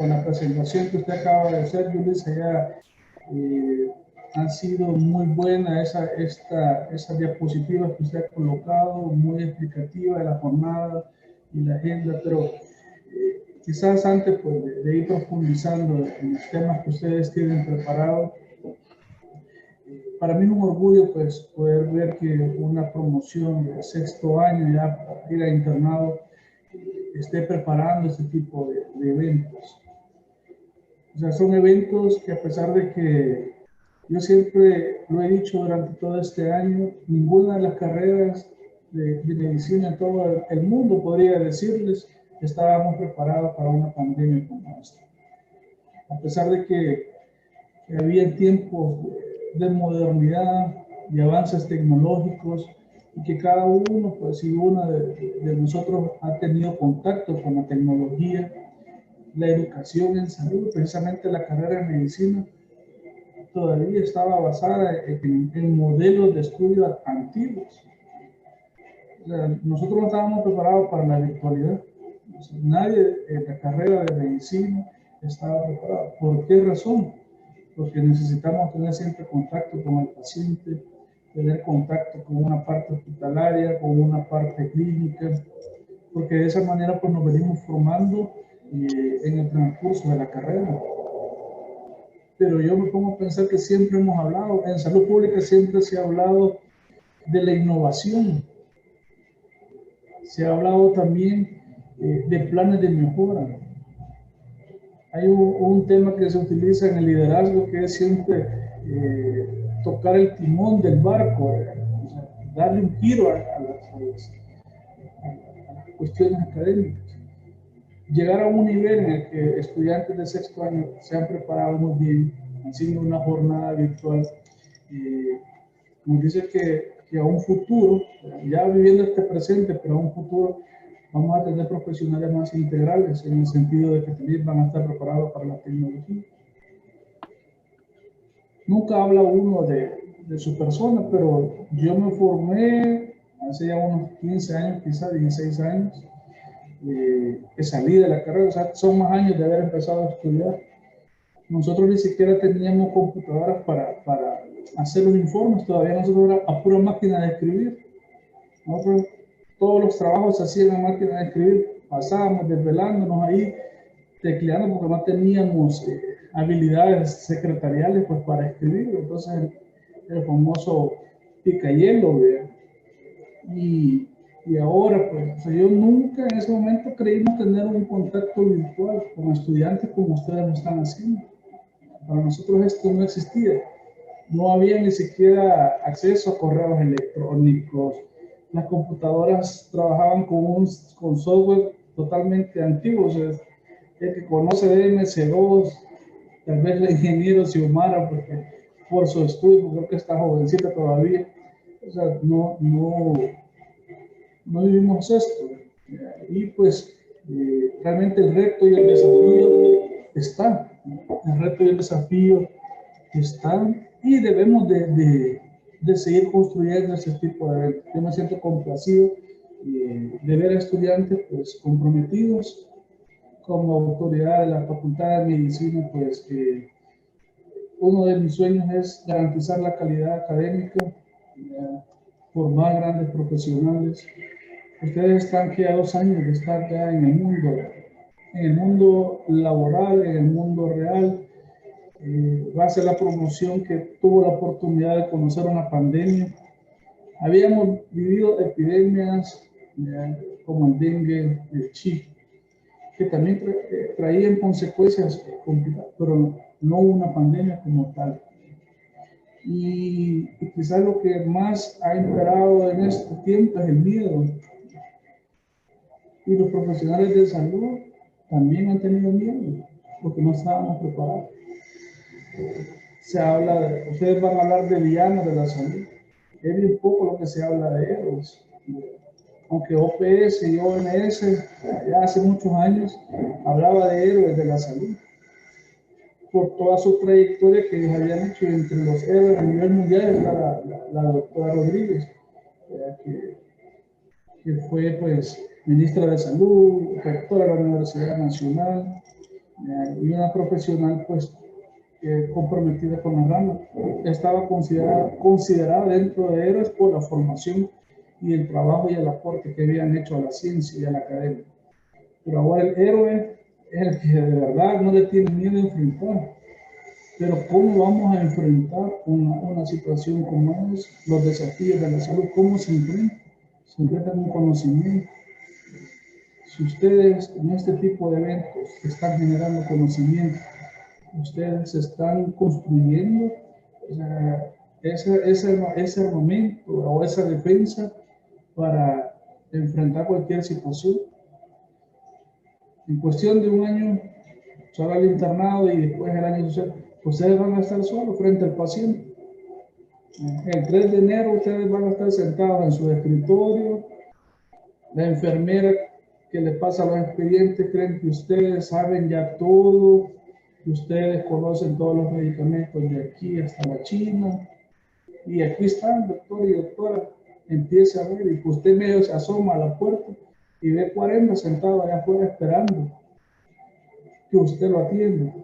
con la presentación que usted acaba de hacer, Yulisa, ya ha sido muy buena esa diapositiva que usted ha colocado, muy explicativa de la jornada y la agenda, pero quizás antes pues, de ir profundizando en los temas que ustedes tienen preparados, para mí es un orgullo pues, poder ver que una promoción de sexto año ya para ir a internado esté preparando este tipo de eventos. O sea, son eventos que a pesar de que yo siempre lo he dicho durante todo este año, ninguna de las carreras de medicina en todo el mundo, podría decirles, estábamos preparados para una pandemia como esta. A pesar de que había tiempos de modernidad, de avances tecnológicos, y que cada uno, pues, y una de nosotros ha tenido contacto con la tecnología, la educación en salud, precisamente la carrera de medicina, todavía estaba basada en modelos de estudio antiguos. O sea, nosotros no estábamos preparados para la virtualidad. O sea, nadie en la carrera de medicina estaba preparado. ¿Por qué razón? Porque necesitamos tener siempre contacto con el paciente, tener contacto con una parte hospitalaria, con una parte clínica, porque de esa manera pues nos venimos formando en el transcurso de la carrera. Pero yo me pongo a pensar que siempre hemos hablado, en salud pública siempre se ha hablado de la innovación, se ha hablado también de planes de mejora. Hay un tema que se utiliza en el liderazgo que es siempre tocar el timón del barco, o sea, darle un giro a las cuestiones académicas. Llegar a un nivel en el que estudiantes de sexto año se han preparado muy bien, haciendo una jornada virtual, nos dice que a un futuro, ya viviendo este presente, pero a un futuro vamos a tener profesionales más integrales en el sentido de que también van a estar preparados para la tecnología. Nunca habla uno de su persona, pero yo me formé hace ya unos 15 años, quizás 16 años, que salí de la carrera, o sea, son más años de haber empezado a estudiar. Nosotros ni siquiera teníamos computadoras para hacer los informes, todavía nosotros era a pura máquina de escribir. Nosotros, todos los trabajos se hacían en máquina de escribir, pasábamos desvelándonos ahí, tecleando porque no teníamos habilidades secretariales pues, para escribir. Entonces, el famoso picayelo, y ahora, pues, o sea, yo nunca en ese momento creímos tener un contacto virtual con estudiantes como ustedes lo están haciendo. Para nosotros esto no existía. No había ni siquiera acceso a correos electrónicos. Las computadoras trabajaban con software totalmente antiguo. O sea, el que conoce de MS2, tal vez el ingeniero Xiomara, porque por su estudio, creo que está jovencita todavía. O sea, no vivimos esto. Y pues realmente el reto y el desafío están. El reto y el desafío están y debemos de seguir construyendo este tipo de eventos. Yo me siento complacido de ver a estudiantes pues, comprometidos como autoridad de la Facultad de Medicina, pues uno de mis sueños es garantizar la calidad académica, formar grandes profesionales. Ustedes están aquí a 2 años de estar ya en el mundo laboral, en el mundo real. Va a ser la promoción que tuvo la oportunidad de conocer una pandemia. Habíamos vivido epidemias como el dengue, el chip, que también traían consecuencias complicadas, pero no una pandemia como tal. Y quizás lo que más ha imperado en este tiempo es el miedo. Y los profesionales de salud también han tenido miedo, porque no estábamos preparados. Se habla ustedes van a hablar de villanos de la salud. Es bien poco lo que se habla de ellos. Aunque OPS y OMS ya hace muchos años hablaba de héroes de la salud por toda su trayectoria que ellos habían hecho. Entre los héroes a nivel mundial está la doctora Rodríguez, que fue pues ministra de Salud, rectora de la Universidad Nacional, y una profesional pues comprometida con la rama. Estaba considerada dentro de héroes por la formación y el trabajo y el aporte que habían hecho a la ciencia y a la academia. Pero ahora el héroe es el que de verdad no le tiene miedo a enfrentar. Pero ¿cómo vamos a enfrentar una situación como es? Los desafíos de la salud, ¿cómo se enfrentan? Se enfrentan con conocimiento. Si ustedes en este tipo de eventos están generando conocimiento, ustedes están construyendo ese armamento o esa defensa para enfrentar cualquier situación. En cuestión de un año, solo el internado y después el año social, ustedes van a estar solos frente al paciente. El 3 de enero ustedes van a estar sentados en su escritorio. La enfermera que les pasa los expedientes creen que ustedes saben ya todo, que ustedes conocen todos los medicamentos de aquí hasta la China. Y aquí están, doctor y doctora, empieza a ver, y usted medio se asoma a la puerta y ve 40 sentados allá afuera esperando que usted lo atienda.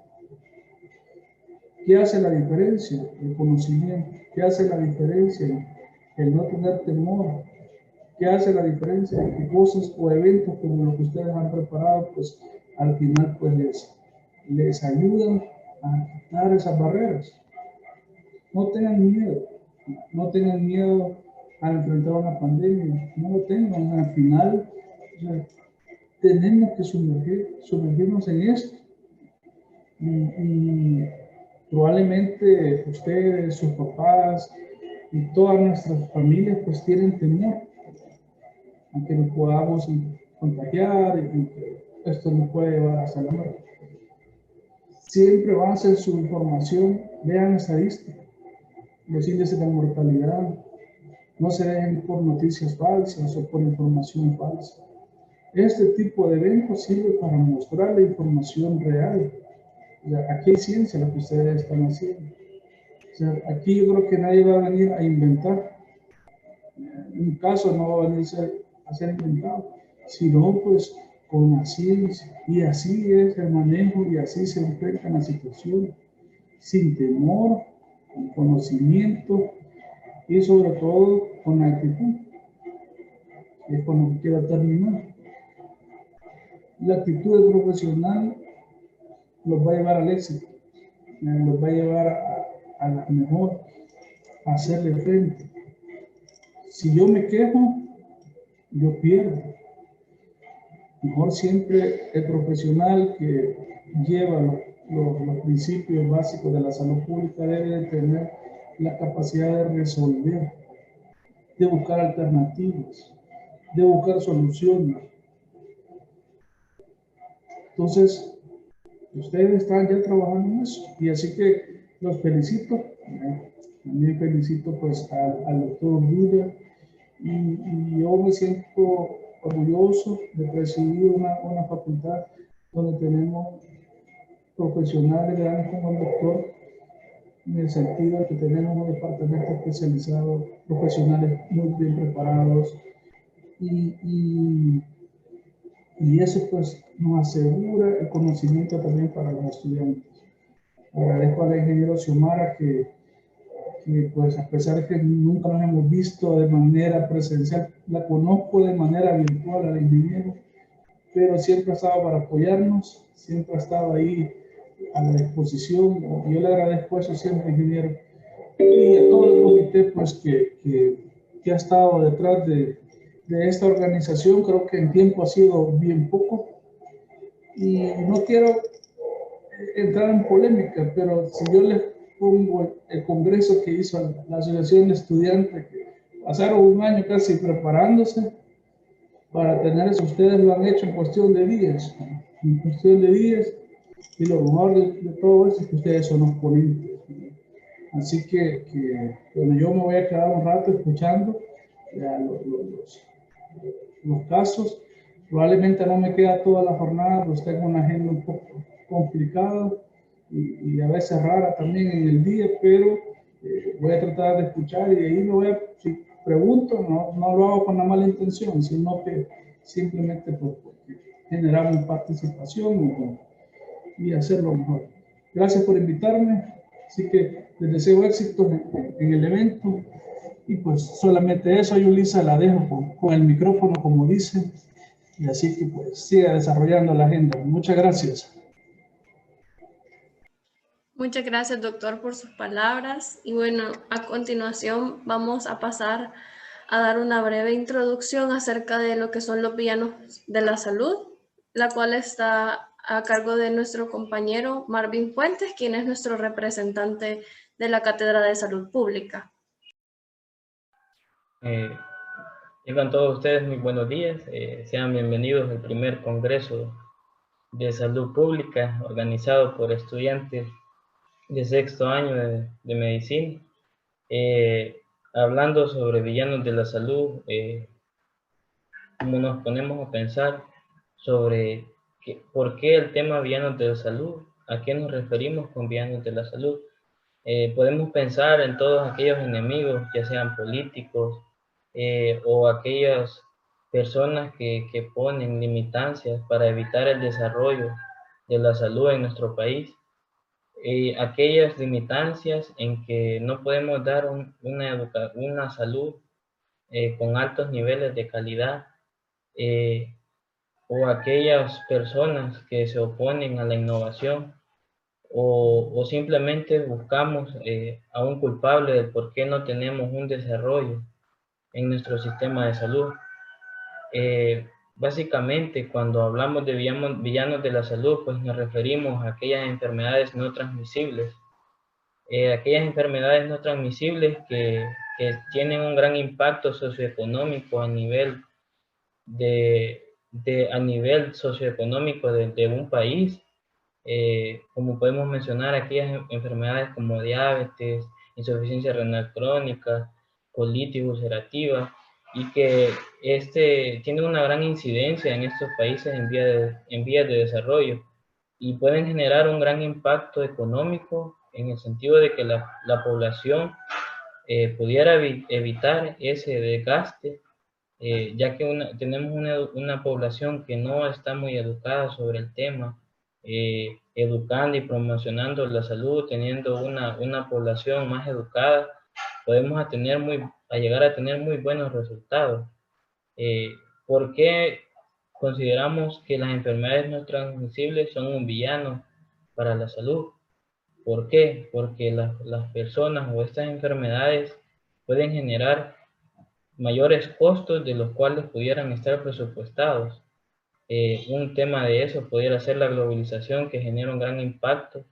¿Qué hace la diferencia? El conocimiento. ¿Qué hace la diferencia? El no tener temor. ¿Qué hace la diferencia? Que cosas o eventos como los que ustedes han preparado, pues al final pues les ayudan a quitar esas barreras. No tengan miedo. No tengan miedo a enfrentar una pandemia. No lo tengan. Al final, o sea, tenemos que sumergirnos en esto. Y probablemente ustedes, sus papás y todas nuestras familias pues tienen temor a que nos podamos contagiar y que esto nos puede llevar hasta la muerte. Siempre va a ser su información, vean estadísticas, los índices de mortalidad, no se dejen por noticias falsas o por información falsa. Este tipo de eventos sirve para mostrar la información real. O sea, aquí hay ciencia lo que ustedes están haciendo. O sea, aquí yo creo que nadie va a venir a inventar. Un caso no va a venir a ser inventado, sino pues con la ciencia. Y así es el manejo y así se enfrentan las situaciones. Sin temor, con conocimiento y sobre todo con actitud. Es con lo que quiero terminar. La actitud del profesional los va a llevar al éxito, los va a llevar a la mejor, a hacerle frente. Si yo me quejo, yo pierdo. Mejor siempre el profesional que lleva los principios básicos de la salud pública debe de tener la capacidad de resolver, de buscar alternativas, de buscar soluciones. Entonces, ustedes están ya trabajando en eso y así que los felicito. También felicito pues al doctor Buda y yo me siento orgulloso de presidir una facultad donde tenemos profesionales grandes como el doctor, en el sentido de que tenemos un departamento especializado, profesionales muy bien preparados y eso pues nos asegura el conocimiento también para los estudiantes. Agradezco al ingeniero Xiomara que pues a pesar de que nunca nos hemos visto de manera presencial, la conozco de manera virtual al ingeniero, pero siempre ha estado para apoyarnos, siempre ha estado ahí a la disposición. Yo le agradezco eso siempre, ingeniero. Y a todo el comité pues que ha estado detrás de esta organización, creo que en tiempo ha sido bien poco. Y no quiero entrar en polémica, pero si yo les pongo el congreso que hizo la Asociación de Estudiantes, que pasaron un año casi preparándose para tener eso, ustedes lo han hecho en cuestión de días, en cuestión de días, y lo mejor de todo eso es que ustedes son los ponentes. Así que bueno, yo me voy a quedar un rato escuchando los casos. Probablemente no me queda toda la jornada, pues tengo una agenda un poco complicada y a veces rara también en el día, pero voy a tratar de escuchar y de ahí me voy a, si pregunto, no lo hago con la mala intención, sino que simplemente pues, generar mi participación y hacerlo mejor. Gracias por invitarme, así que les deseo éxito en el evento y pues solamente eso. Yulisa, la dejo con el micrófono como dice, y así que pues siga desarrollando la agenda. Muchas gracias. Muchas gracias, doctor, por sus palabras. Y bueno, a continuación vamos a pasar a dar una breve introducción acerca de lo que son los villanos de la salud, la cual está a cargo de nuestro compañero Marvin Fuentes, quien es nuestro representante de la Cátedra de Salud Pública. Tengan todos ustedes muy buenos días. Sean bienvenidos al primer Congreso de Salud Pública organizado por estudiantes de sexto año de medicina. Hablando sobre villanos de la salud, como nos ponemos a pensar sobre por qué el tema villanos de la salud, a qué nos referimos con villanos de la salud. Podemos pensar en todos aquellos enemigos, ya sean políticos o aquellas personas que ponen limitancias para evitar el desarrollo de la salud en nuestro país. Aquellas limitancias en que no podemos dar una salud con altos niveles de calidad, o aquellas personas que se oponen a la innovación, o simplemente buscamos a un culpable de por qué no tenemos un desarrollo en nuestro sistema de salud. Básicamente, cuando hablamos de villanos de la salud, pues nos referimos a aquellas enfermedades no transmisibles. Aquellas enfermedades no transmisibles que tienen un gran impacto socioeconómico a nivel a nivel socioeconómico de un país. Como podemos mencionar aquellas enfermedades como diabetes, insuficiencia renal crónica, colitis ulcerativa, y que tiene una gran incidencia en estos países en vías de desarrollo y pueden generar un gran impacto económico en el sentido de que la población pudiera evitar ese desgaste, ya que tenemos una población que no está muy educada sobre el tema, educando y promocionando la salud, teniendo una población más educada, podemos llegar a tener muy buenos resultados. ¿Por qué consideramos que las enfermedades no transmisibles son un villano para la salud? ¿Por qué? Porque las personas o estas enfermedades pueden generar mayores costos de los cuales pudieran estar presupuestados. Un tema de eso pudiera ser la globalización, que genera un gran impacto,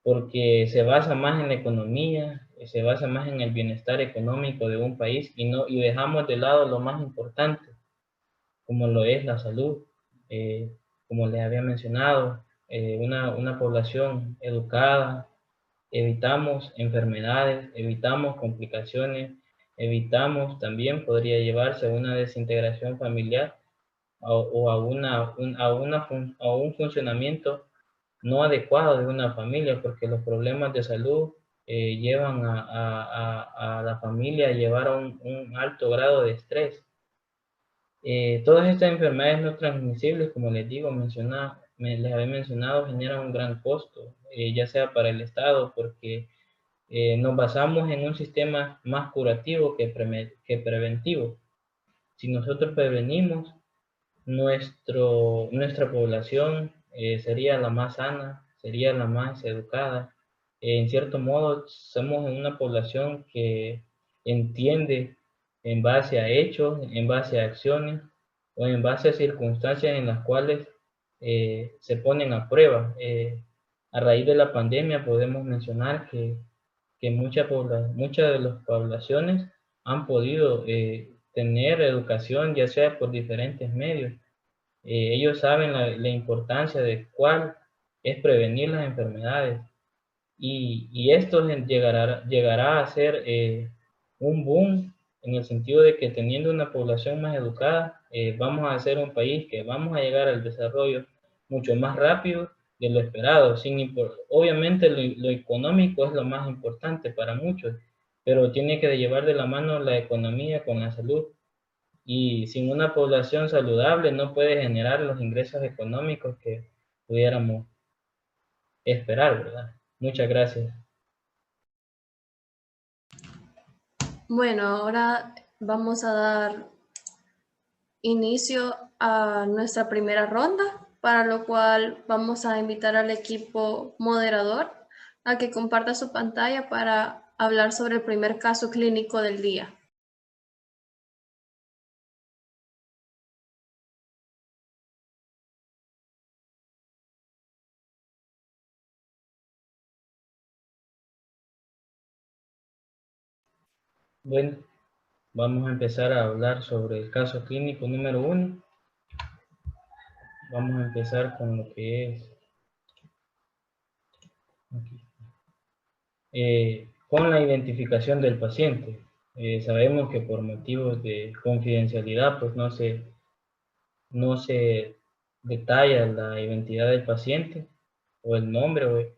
porque se basa más en la economía, se basa más en el bienestar económico de un país y dejamos de lado lo más importante, como lo es la salud. Como les había mencionado, una población educada, evitamos enfermedades, evitamos complicaciones, evitamos también podría llevarse a una desintegración familiar o a un funcionamiento no adecuado de una familia, porque los problemas de salud llevan a la familia a llevar a un alto grado de estrés. Todas estas enfermedades no transmisibles, como les digo, les había mencionado, generan un gran costo, ya sea para el Estado, porque nos basamos en un sistema más curativo que preventivo. Si nosotros prevenimos, nuestra población sería la más sana, sería la más educada. En cierto modo, somos una población que entiende en base a hechos, en base a acciones o en base a circunstancias en las cuales se ponen a prueba. A raíz de la pandemia podemos mencionar que muchas de las poblaciones han podido tener educación, ya sea por diferentes medios. Ellos saben la importancia de cuál es prevenir las enfermedades, y esto llegará a ser un boom en el sentido de que teniendo una población más educada, vamos a ser un país que vamos a llegar al desarrollo mucho más rápido de lo esperado. Obviamente lo económico es lo más importante para muchos, pero tiene que llevar de la mano la economía con la salud. Y sin una población saludable no puede generar los ingresos económicos pudiéramos esperar, ¿verdad? Muchas gracias. Bueno, ahora vamos a dar inicio a nuestra primera ronda, para lo cual vamos a invitar al equipo moderador a que comparta su pantalla para hablar sobre el primer caso clínico del día. Bueno, vamos a empezar a hablar sobre el caso clínico número 1. Vamos a empezar con lo que es con la identificación del paciente. Sabemos que por motivos de confidencialidad, pues no se detalla la identidad del paciente o el nombre.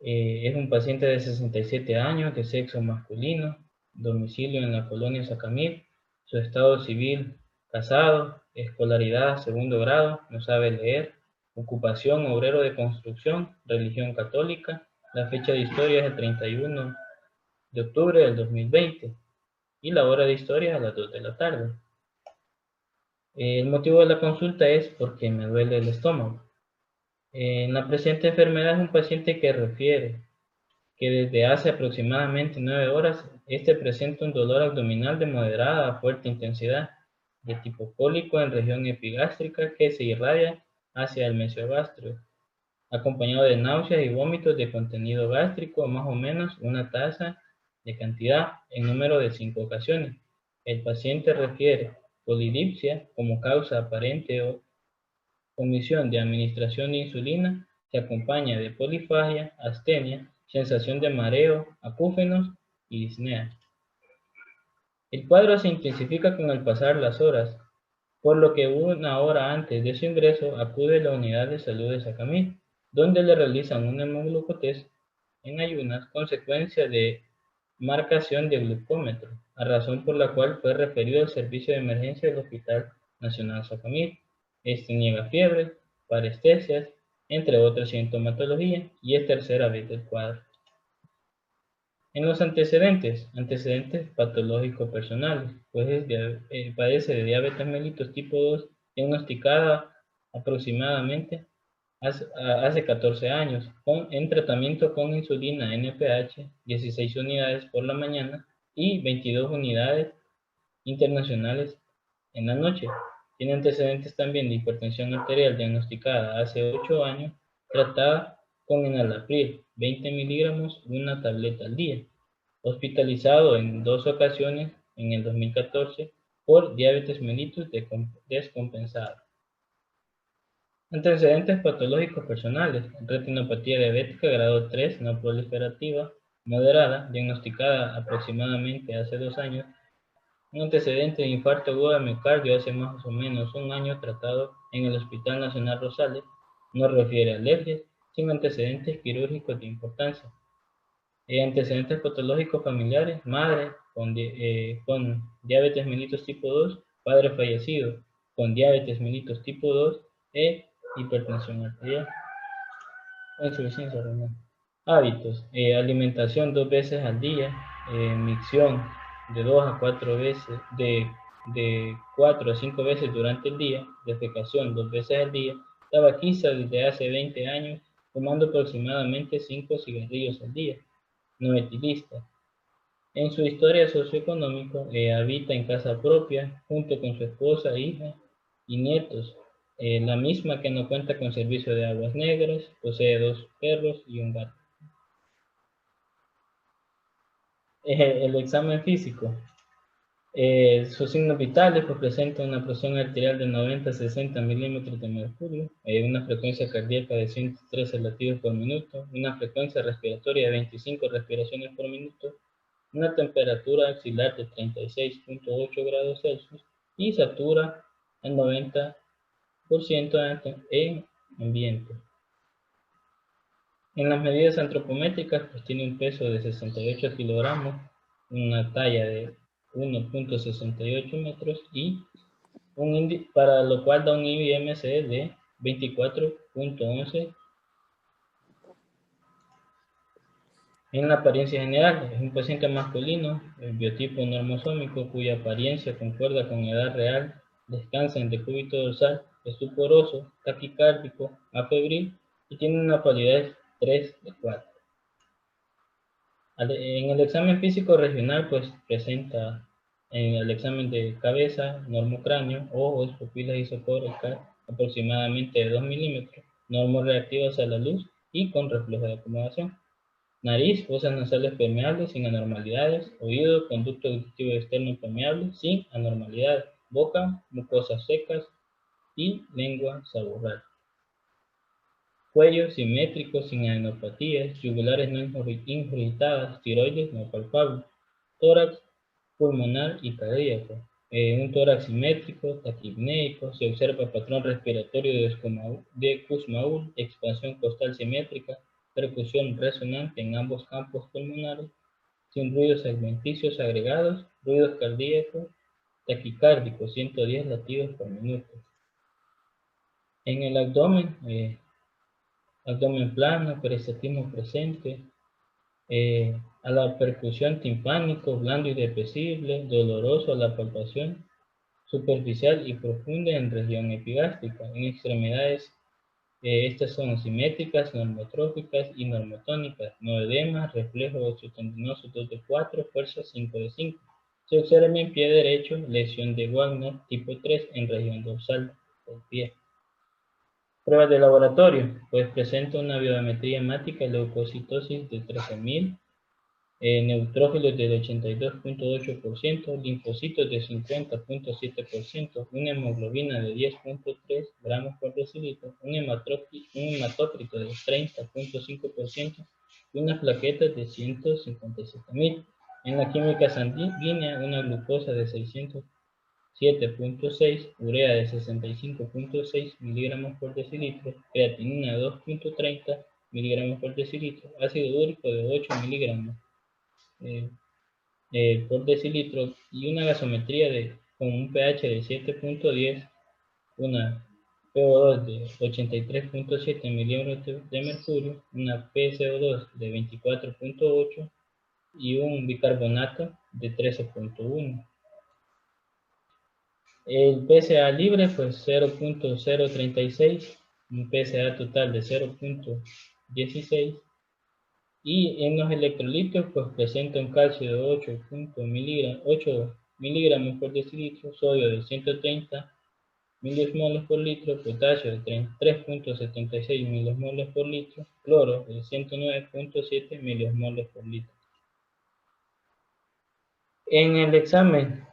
Es un paciente de 67 años, de sexo masculino, domicilio en la colonia Sacamil, su estado civil, casado, escolaridad, segundo grado, no sabe leer, ocupación, obrero de construcción, religión católica, la fecha de historia es el 31 de octubre del 2020 y la hora de historia es a las 2 de la tarde. El motivo de la consulta es porque me duele el estómago. En la presente enfermedad es un paciente que refiere que desde hace aproximadamente 9 horas este presenta un dolor abdominal de moderada a fuerte intensidad, de tipo cólico en región epigástrica que se irradia hacia el mesogastrio, acompañado de náuseas y vómitos de contenido gástrico, más o menos una tasa de cantidad en número de 5 ocasiones. El paciente refiere polidipsia como causa aparente o omisión de administración de insulina, se acompaña de polifagia, astenia, sensación de mareo, acúfenos y disnea. El cuadro se intensifica con el pasar las horas, por lo que 1 hora antes de su ingreso acude a la unidad de salud de Sacamil, donde le realizan un hemoglucotest en ayunas, consecuencia de marcación de glucómetro, a razón por la cual fue referido al servicio de emergencia del Hospital Nacional Sacamil. Este niega fiebre, parestesias, entre otras sintomatología, y es tercera vez del cuadro. En los antecedentes patológicos personales, pues padece de diabetes mellitus tipo 2, diagnosticada aproximadamente hace 14 años, en tratamiento con insulina NPH, 16 unidades por la mañana y 22 unidades internacionales en la noche. Tiene antecedentes también de hipertensión arterial diagnosticada hace 8 años, tratada con enalapril, 20 miligramos, una tableta al día. Hospitalizado en 2 ocasiones en el 2014 por diabetes mellitus descompensada. Antecedentes patológicos personales: retinopatía diabética grado 3 no proliferativa moderada, diagnosticada aproximadamente hace 2 años. Un antecedente de infarto agudo de miocardio hace más o menos 1 año, tratado en el Hospital Nacional Rosales. No refiere a alergias, sin antecedentes quirúrgicos de importancia. Antecedentes patológicos familiares: madre con diabetes mellitus tipo 2, padre fallecido con diabetes mellitus tipo 2 e hipertensión arterial, insuficiencia renal. Hábitos: alimentación 2 veces al día, micción de 2 a 4 veces, de 4 a 5 veces durante el día, defecación 2 veces al día, tabaquiza desde hace 20 años, fumando aproximadamente 5 cigarrillos al día, no etilista. En su historia socioeconómica, habita en casa propia junto con su esposa, hija y nietos, la misma que no cuenta con servicio de aguas negras, posee 2 perros y un gato. El examen físico. Sus signos vitales, pues presenta una presión arterial de 90 a 60 milímetros de mercurio, una frecuencia cardíaca de 113 latidos por minuto, una frecuencia respiratoria de 25 respiraciones por minuto, una temperatura axilar de 36.8 grados Celsius y satura al 90% en ambiente. En las medidas antropométricas, pues tiene un peso de 68 kilogramos, una talla de 1.68 metros y para lo cual da un IMC de 24.11. En la apariencia general, es un paciente masculino, el biotipo normosómico, cuya apariencia concuerda con edad real, descansa en decúbito dorsal, es poroso, taquicárdico, afebril y tiene una palidez 3 de 4. En el examen físico regional, pues presenta en el examen de cabeza, normocráneo, ojos, pupilas isocóricas aproximadamente de 2 milímetros, normorreactivas a la luz y con reflejo de acomodación. Nariz, fosas nasales permeables sin anormalidades. Oído, conducto auditivo externo permeable sin anormalidades. Boca, mucosas secas y lengua saborral. Cuello simétrico sin adenopatías. Yugulares no ingurgitadas. Tiroides no palpable. Tórax pulmonar y cardíaco. Un tórax simétrico, taquipneico. Se observa patrón respiratorio de Kussmaul, expansión costal simétrica. Percusión resonante en ambos campos pulmonares, sin ruidos adventicios agregados, ruidos cardíacos, taquicárdicos, 110 latidos por minuto. En el abdomen, abdomen plano, peristatismo presente, a la percusión timpánico, blando y depresible, doloroso a la palpación, superficial y profunda en región epigástrica. En extremidades, estas son simétricas, normotróficas y normotónicas. No edema, reflejo osteotendinoso 2 de 4, fuerza 5 de 5. Se observa en pie derecho lesión de Wagner tipo 3 en región dorsal del pie. Pruebas de laboratorio, pues presenta una biometría hemática, leucocitosis de 13.000, neutrófilos del 82.8%, linfocitos de 50.7%, una hemoglobina de 10.3 gramos por decilitro, un hematócrito de 30.5% y unas plaquetas de 157.000. En la química sanguínea, una glucosa de 607.6, urea de 65.6 miligramos por decilitro, creatinina de 2.30 miligramos por decilitro, ácido úrico de 8 miligramos por decilitro y una gasometría con un pH de 7.10, una PO2 de 83.7 milímetros de mercurio, una PCO2 de 24.8 y un bicarbonato de 13.1. El PSA libre, pues 0.036, un PSA total de 0.16. Y en los electrolitos, pues presenta un calcio de 8 miligramos por decilitro, sodio de 130 milismoles por litro, potasio de 3.76 milismoles por litro, cloro de 109.7 milismoles por litro. En el examen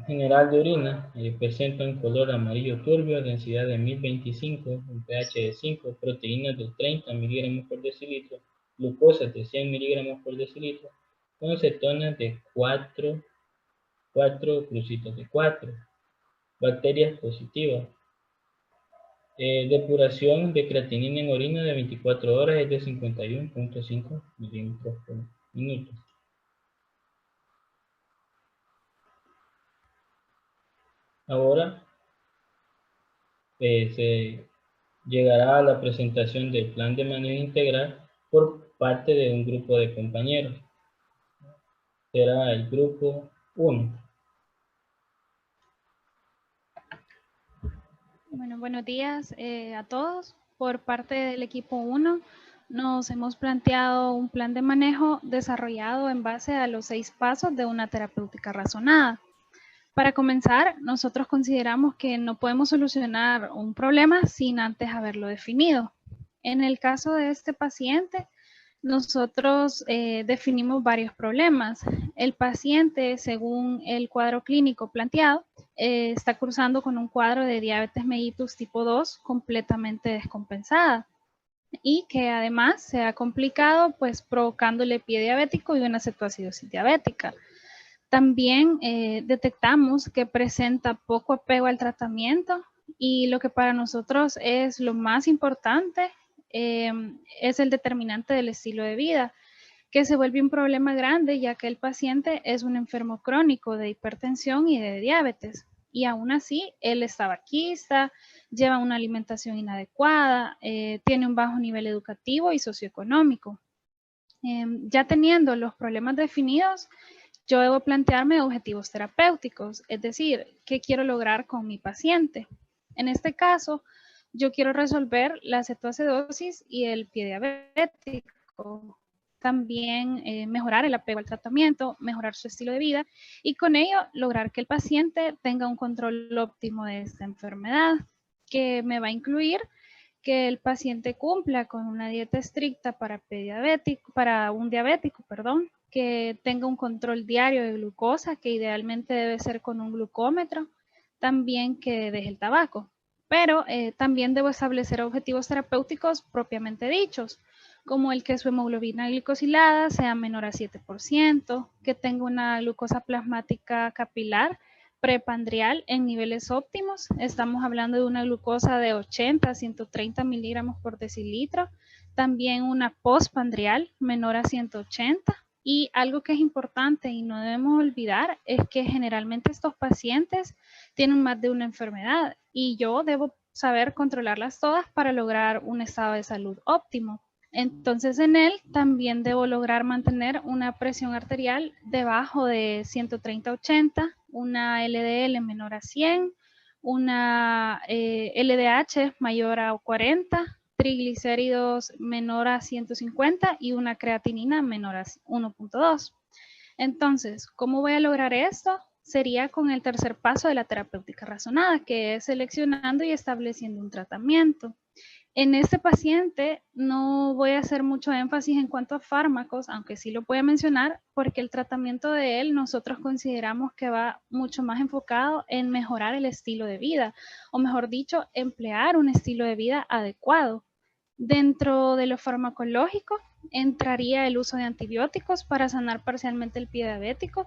general de orina, presenta un color amarillo turbio, densidad de 1025, un pH de 5, proteínas de 30 miligramos por decilitro, glucosa de 100 miligramos por decilitro, con cetonas de 4 crucitos de 4, bacterias positivas. Depuración de creatinina en orina de 24 horas es de 51.5 milímetros por minuto. Ahora se llegará a la presentación del plan de manejo integral por parte de un grupo de compañeros. Será el grupo 1. Bueno, buenos días a todos. Por parte del equipo 1 nos hemos planteado un plan de manejo desarrollado en base a los 6 pasos de una terapéutica razonada. Para comenzar, nosotros consideramos que no podemos solucionar un problema sin antes haberlo definido. En el caso de este paciente, nosotros definimos varios problemas. El paciente, según el cuadro clínico planteado, está cursando con un cuadro de diabetes mellitus tipo 2 completamente descompensada y que además se ha complicado pues provocándole pie diabético y una cetoacidosis diabética. También detectamos que presenta poco apego al tratamiento y lo que para nosotros es lo más importante es el determinante del estilo de vida, que se vuelve un problema grande ya que el paciente es un enfermo crónico de hipertensión y de diabetes. Y aún así, él es tabaquista, lleva una alimentación inadecuada, tiene un bajo nivel educativo y socioeconómico. Ya teniendo los problemas definidos, yo debo plantearme objetivos terapéuticos, es decir, ¿qué quiero lograr con mi paciente? En este caso, yo quiero resolver la cetoacidosis y el pie diabético. También mejorar el apego al tratamiento, mejorar su estilo de vida y con ello lograr que el paciente tenga un control óptimo de esta enfermedad, que me va a incluir que el paciente cumpla con una dieta estricta para un diabético, que tenga un control diario de glucosa, que idealmente debe ser con un glucómetro, también que deje el tabaco. Pero también debo establecer objetivos terapéuticos propiamente dichos, como el que su hemoglobina glicosilada sea menor a 7%, que tenga una glucosa plasmática capilar prepandrial en niveles óptimos. Estamos hablando de una glucosa de 80 a 130 miligramos por decilitro. También una postpandrial menor a 180. Y algo que es importante y no debemos olvidar es que generalmente estos pacientes tienen más de una enfermedad y yo debo saber controlarlas todas para lograr un estado de salud óptimo. Entonces en él también debo lograr mantener una presión arterial debajo de 130/80, una LDL menor a 100, una LDH mayor a 40, triglicéridos menor a 150 y una creatinina menor a 1.2. Entonces, ¿cómo voy a lograr esto? Sería con el tercer paso de la terapéutica razonada, que es seleccionando y estableciendo un tratamiento. En este paciente no voy a hacer mucho énfasis en cuanto a fármacos, aunque sí lo voy a mencionar, porque el tratamiento de él nosotros consideramos que va mucho más enfocado en mejorar el estilo de vida, o mejor dicho, emplear un estilo de vida adecuado. Dentro de lo farmacológico entraría el uso de antibióticos para sanar parcialmente el pie diabético.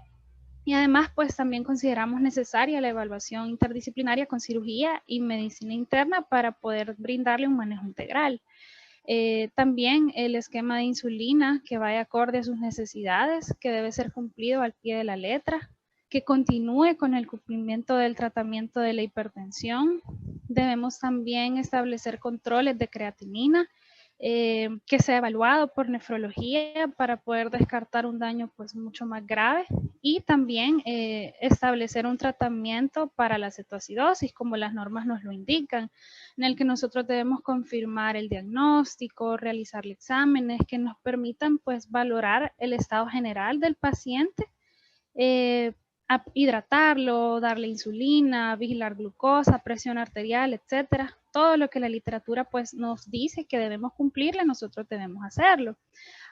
Y además, pues también consideramos necesaria la evaluación interdisciplinaria con cirugía y medicina interna para poder brindarle un manejo integral. También el esquema de insulina que vaya acorde a sus necesidades, que debe ser cumplido al pie de la letra, que continúe con el cumplimiento del tratamiento de la hipertensión. Debemos también establecer controles de creatinina, que sea evaluado por nefrología para poder descartar un daño pues mucho más grave y también establecer un tratamiento para la cetoacidosis como las normas nos lo indican, en el que nosotros debemos confirmar el diagnóstico, realizarle exámenes que nos permitan pues valorar el estado general del paciente, hidratarlo, darle insulina, vigilar glucosa, presión arterial, etcétera. Todo lo que la literatura pues nos dice que debemos cumplirle, nosotros debemos hacerlo.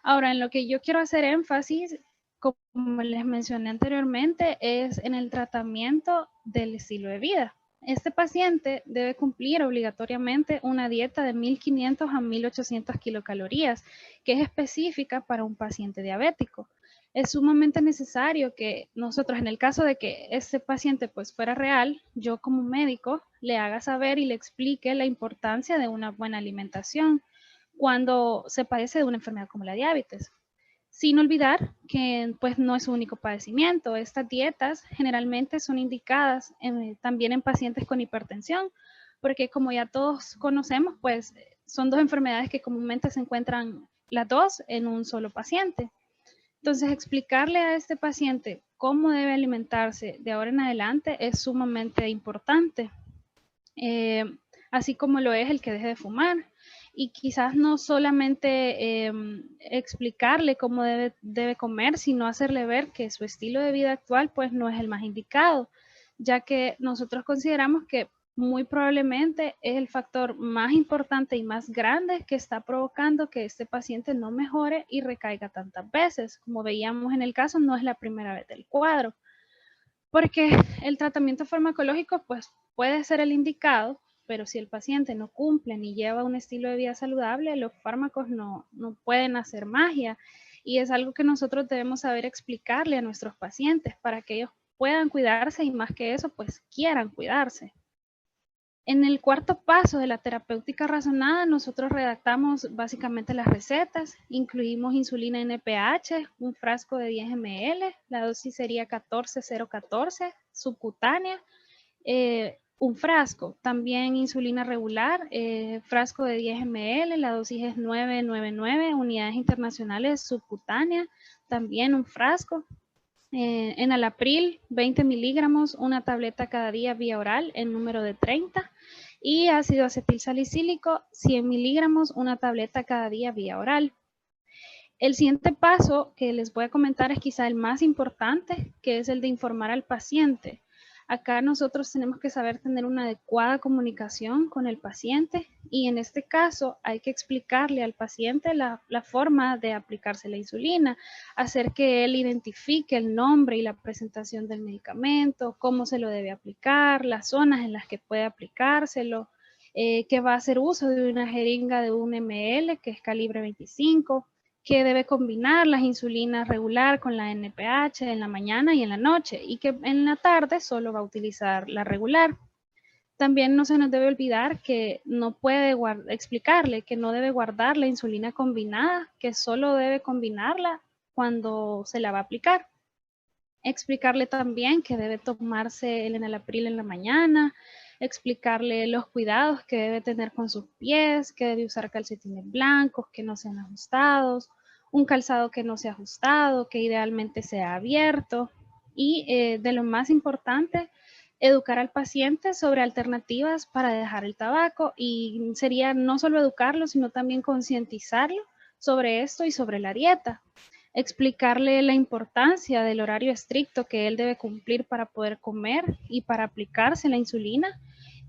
Ahora, en lo que yo quiero hacer énfasis, como les mencioné anteriormente, es en el tratamiento del estilo de vida. Este paciente debe cumplir obligatoriamente una dieta de 1500 a 1800 kilocalorías, que es específica para un paciente diabético. Es sumamente necesario que nosotros, en el caso de que este paciente pues fuera real, yo como médico le haga saber y le explique la importancia de una buena alimentación cuando se padece de una enfermedad como la diabetes. Sin olvidar que pues no es su único padecimiento. Estas dietas generalmente son indicadas también en pacientes con hipertensión, porque como ya todos conocemos, pues son dos enfermedades que comúnmente se encuentran las dos en un solo paciente. Entonces, explicarle a este paciente cómo debe alimentarse de ahora en adelante es sumamente importante, así como lo es el que deje de fumar. Y quizás no solamente explicarle cómo debe comer, sino hacerle ver que su estilo de vida actual pues no es el más indicado, ya que nosotros consideramos que muy probablemente es el factor más importante y más grande que está provocando que este paciente no mejore y recaiga tantas veces. Como veíamos en el caso, no es la primera vez del cuadro, porque el tratamiento farmacológico pues puede ser el indicado, pero si el paciente no cumple ni lleva un estilo de vida saludable, los fármacos no pueden hacer magia. Y es algo que nosotros debemos saber explicarle a nuestros pacientes para que ellos puedan cuidarse y más que eso, pues quieran cuidarse. En el cuarto paso de la terapéutica razonada, nosotros redactamos básicamente las recetas, incluimos insulina NPH, un frasco de 10 ml, la dosis sería 14,014, subcutánea, un frasco. También insulina regular, frasco de 10 ml, la dosis es 999 unidades internacionales subcutáneas, también un frasco. Enalapril, 20 miligramos, una tableta cada día vía oral en número de 30. Y ácido acetil salicílico, 100 miligramos, una tableta cada día vía oral. El siguiente paso que les voy a comentar es quizá el más importante, que es el de informar al paciente. Acá nosotros tenemos que saber tener una adecuada comunicación con el paciente y en este caso hay que explicarle al paciente la forma de aplicarse la insulina, hacer que él identifique el nombre y la presentación del medicamento, cómo se lo debe aplicar, las zonas en las que puede aplicárselo, que va a hacer uso de una jeringa de 1 ml que es calibre 25, que debe combinar las insulinas regular con la NPH en la mañana y en la noche y que en la tarde solo va a utilizar la regular. También no se nos debe olvidar que no puede explicarle que no debe guardar la insulina combinada, que solo debe combinarla cuando se la va a aplicar. Explicarle también que debe tomarse el enalapril en la mañana, explicarle los cuidados que debe tener con sus pies, que debe usar calcetines blancos, que no sean ajustados, un calzado que no sea ajustado, que idealmente sea abierto y de lo más importante, educar al paciente sobre alternativas para dejar el tabaco y sería no solo educarlo, sino también concientizarlo sobre esto y sobre la dieta. Explicarle la importancia del horario estricto que él debe cumplir para poder comer y para aplicarse la insulina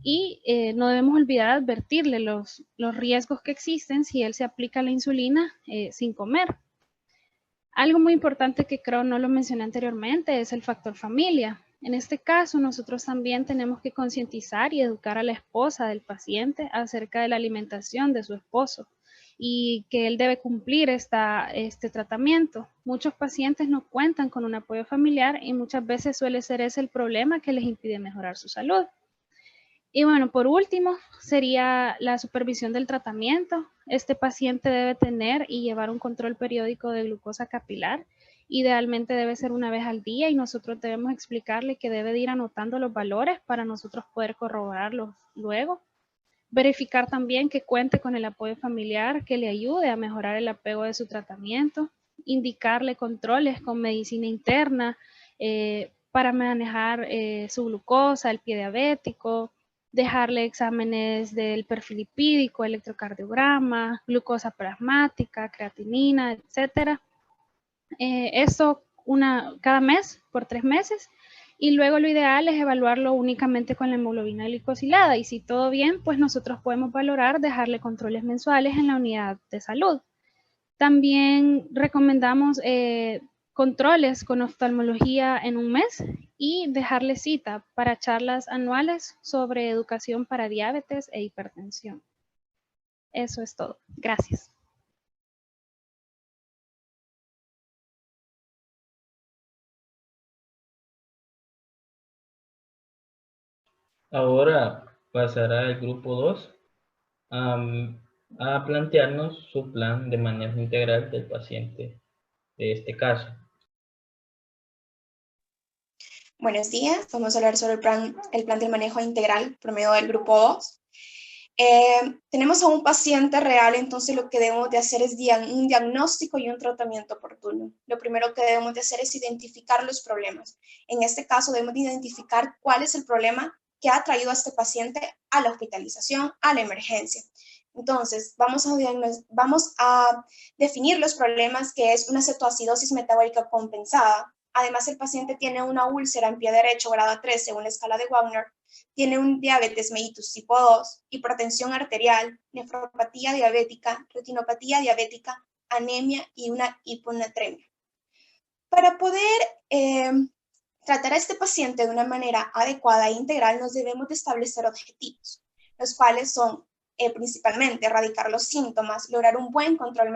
y no debemos olvidar advertirle los riesgos que existen si él se aplica la insulina sin comer. Algo muy importante que creo no lo mencioné anteriormente es el factor familia. En este caso, nosotros también tenemos que concientizar y educar a la esposa del paciente acerca de la alimentación de su esposo y que él debe cumplir este tratamiento. Muchos pacientes no cuentan con un apoyo familiar y muchas veces suele ser ese el problema que les impide mejorar su salud. Y bueno, por último, sería la supervisión del tratamiento. Este paciente debe tener y llevar un control periódico de glucosa capilar. Idealmente debe ser una vez al día y nosotros debemos explicarle que debe de ir anotando los valores para nosotros poder corroborarlos luego. Verificar también que cuente con el apoyo familiar que le ayude a mejorar el apego de su tratamiento. Indicarle controles con medicina interna para manejar su glucosa, el pie diabético, dejarle exámenes del perfil lipídico, electrocardiograma, glucosa plasmática, creatinina, etc. Esto cada mes por 3 meses y luego lo ideal es evaluarlo únicamente con la hemoglobina glicosilada y si todo bien, pues nosotros podemos valorar dejarle controles mensuales en la unidad de salud. También recomendamos controles con oftalmología en un mes y dejarle cita para charlas anuales sobre educación para diabetes e hipertensión. Eso es todo. Gracias. Ahora pasará el grupo 2 a plantearnos su plan de manejo integral del paciente de este caso. Buenos días, vamos a hablar sobre el plan de manejo integral por medio del grupo 2. Tenemos a un paciente real, entonces lo que debemos de hacer es un diagnóstico y un tratamiento oportuno. Lo primero que debemos de hacer es identificar los problemas. En este caso debemos de identificar cuál es el problema que ha traído a este paciente a la hospitalización, a la emergencia. Entonces, vamos a definir los problemas, que es una cetoacidosis metabólica compensada. Además, el paciente tiene una úlcera en pie derecho grado 3 según la escala de Wagner, tiene un diabetes mellitus tipo 2, hipertensión arterial, nefropatía diabética, retinopatía diabética, anemia y una hiponatremia. Para poder tratar a este paciente de una manera adecuada e integral, nos debemos de establecer objetivos, los cuales son principalmente erradicar los síntomas, lograr un buen control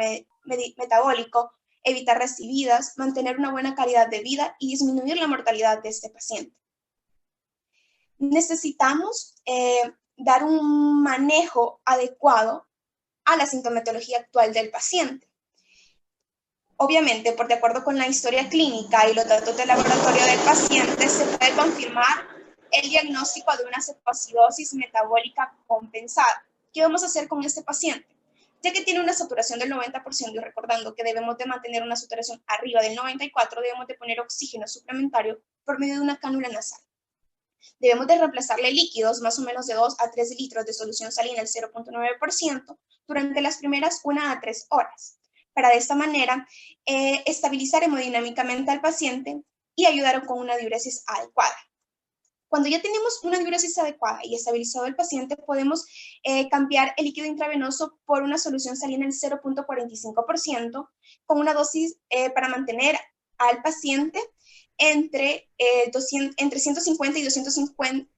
metabólico, evitar recidivas, mantener una buena calidad de vida y disminuir la mortalidad de este paciente. Necesitamos dar un manejo adecuado a la sintomatología actual del paciente. Obviamente, de acuerdo con la historia clínica y los datos de laboratorio del paciente, se puede confirmar el diagnóstico de una cetoacidosis metabólica compensada. ¿Qué vamos a hacer con este paciente? Ya que tiene una saturación del 90%, y recordando que debemos de mantener una saturación arriba del 94%, debemos de poner oxígeno suplementario por medio de una cánula nasal. Debemos de reemplazarle líquidos, más o menos de 2 a 3 litros de solución salina al 0.9% durante las primeras 1 a 3 horas. Para de esta manera estabilizar hemodinámicamente al paciente y ayudar con una diuresis adecuada. Cuando ya tenemos una diuresis adecuada y estabilizado el paciente, podemos cambiar el líquido intravenoso por una solución salina al 0.45% con una dosis para mantener al paciente entre 150 y 250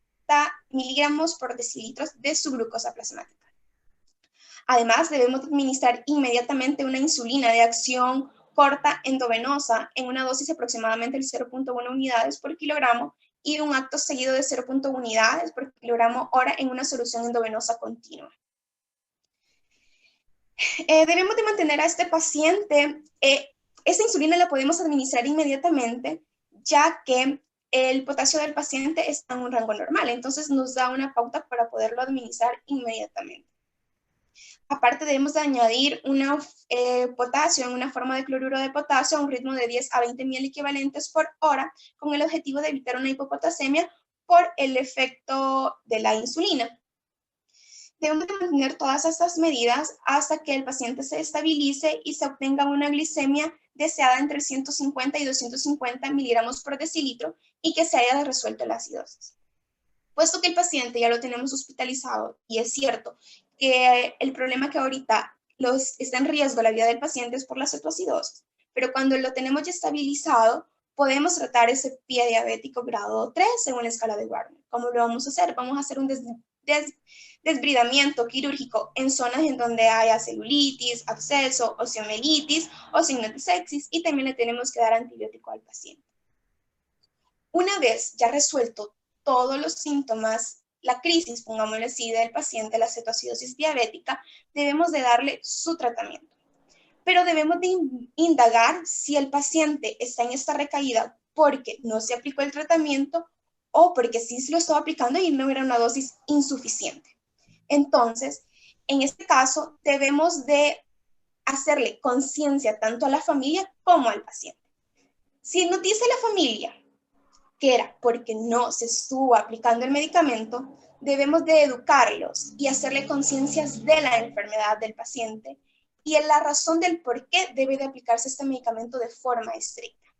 miligramos por decilitros de su glucosa plasmática. Además, debemos administrar inmediatamente una insulina de acción corta endovenosa en una dosis aproximadamente de 0.1 unidades por kilogramo y un acto seguido de 0.1 unidades por kilogramo hora en una solución endovenosa continua. Debemos de mantener a este paciente, esta insulina la podemos administrar inmediatamente, ya que el potasio del paciente está en un rango normal, entonces nos da una pauta para poderlo administrar inmediatamente. Aparte, debemos de añadir potasio en una forma de cloruro de potasio a un ritmo de 10 a 20 ml equivalentes por hora, con el objetivo de evitar una hipopotasemia por el efecto de la insulina. Debemos de mantener todas estas medidas hasta que el paciente se estabilice y se obtenga una glicemia deseada entre 150 y 250 miligramos por decilitro y que se haya resuelto la acidosis. Puesto que el paciente ya lo tenemos hospitalizado, y es cierto que el problema que ahorita está en riesgo la vida del paciente es por la cetoacidosis, pero cuando lo tenemos ya estabilizado, podemos tratar ese pie diabético grado 3 según la escala de Warner. ¿Cómo lo vamos a hacer? Vamos a hacer un desbridamiento quirúrgico en zonas en donde haya celulitis, absceso, osteomelitis o signos de sepsis, y también le tenemos que dar antibiótico al paciente. Una vez ya resuelto todos los síntomas, la crisis, pongámosle así, del paciente, la cetoacidosis diabética, debemos de darle su tratamiento. Pero debemos de indagar si el paciente está en esta recaída porque no se aplicó el tratamiento o porque sí se lo estaba aplicando y no era una dosis insuficiente. Entonces, en este caso, debemos de hacerle conciencia tanto a la familia como al paciente. Si nos dice la familia que era porque no se estuvo aplicando el medicamento, debemos de educarlos y hacerle conciencias de la enfermedad del paciente y en la razón del por qué debe de aplicarse este medicamento de forma estricta.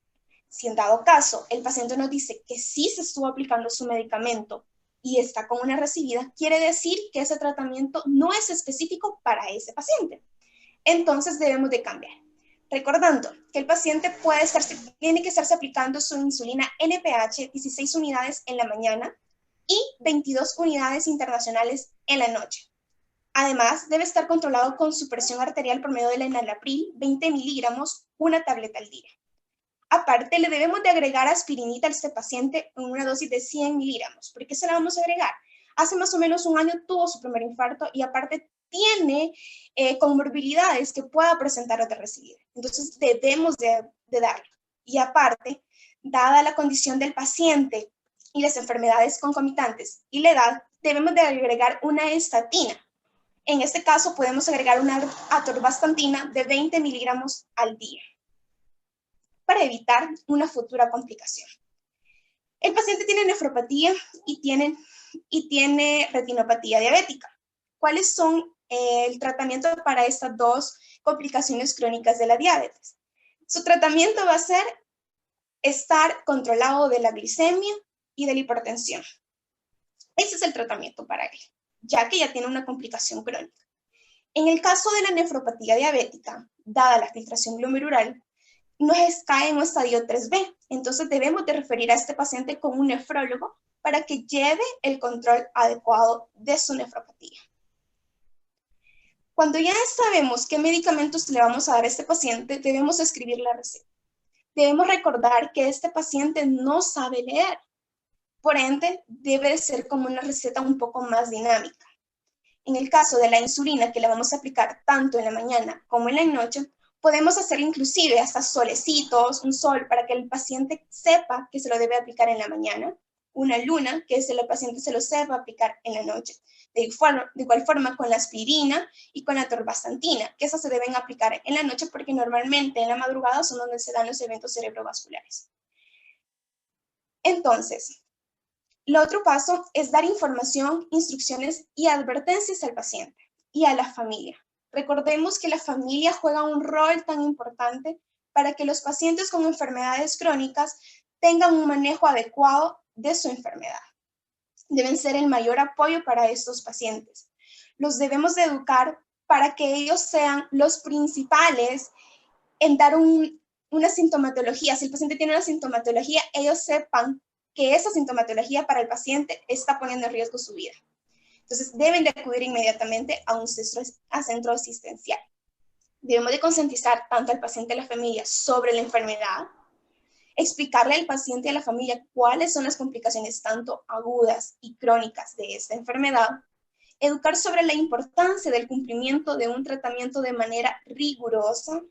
Si en dado caso el paciente nos dice que sí se estuvo aplicando su medicamento y está con una recibida, quiere decir que ese tratamiento no es específico para ese paciente. Entonces debemos de cambiar. Recordando que el paciente tiene que estarse aplicando su insulina NPH 16 unidades en la mañana y 22 unidades internacionales en la noche. Además, debe estar controlado con su presión arterial por medio de la enalapril, 20 miligramos, una tableta al día. Aparte, le debemos de agregar aspirinita a este paciente en una dosis de 100 miligramos. ¿Por qué se la vamos a agregar? Hace más o menos un año tuvo su primer infarto y aparte tiene comorbilidades que pueda presentar otra recibida. Entonces, debemos de darlo. Y aparte, dada la condición del paciente y las enfermedades concomitantes y la edad, debemos de agregar una estatina. En este caso, podemos agregar una atorvastatina de 20 miligramos al día para evitar una futura complicación. El paciente tiene nefropatía y tiene retinopatía diabética. ¿Cuáles son el tratamiento para estas dos complicaciones crónicas de la diabetes? Su tratamiento va a ser estar controlado de la glicemia y de la hipertensión. Ese es el tratamiento para él, ya que ya tiene una complicación crónica. En el caso de la nefropatía diabética, dada la filtración glomerular, nos cae en un estadio 3B. Entonces debemos de referir a este paciente con un nefrólogo para que lleve el control adecuado de su nefropatía. Cuando ya sabemos qué medicamentos le vamos a dar a este paciente, debemos escribir la receta. Debemos recordar que este paciente no sabe leer. Por ende, debe de ser como una receta un poco más dinámica. En el caso de la insulina, que la vamos a aplicar tanto en la mañana como en la noche, podemos hacer inclusive hasta solecitos, un sol, para que el paciente sepa que se lo debe aplicar en la mañana, una luna, que el paciente se lo sepa aplicar en la noche. De igual forma con la aspirina y con la torvastantina, que esas se deben aplicar en la noche porque normalmente en la madrugada son donde se dan los eventos cerebrovasculares. Entonces, el otro paso es dar información, instrucciones y advertencias al paciente y a la familia. Recordemos que la familia juega un rol tan importante para que los pacientes con enfermedades crónicas tengan un manejo adecuado de su enfermedad. Deben ser el mayor apoyo para estos pacientes. Los debemos de educar para que ellos sean los principales en dar una sintomatología. Si el paciente tiene una sintomatología, ellos sepan que esa sintomatología para el paciente está poniendo en riesgo su vida. Entonces, deben de acudir inmediatamente a un centro asistencial. Debemos de concientizar tanto al paciente y a la familia sobre la enfermedad, explicarle al paciente y a la familia cuáles son las complicaciones tanto agudas y crónicas de esta enfermedad, educar sobre la importancia del cumplimiento de un tratamiento de manera rigurosa,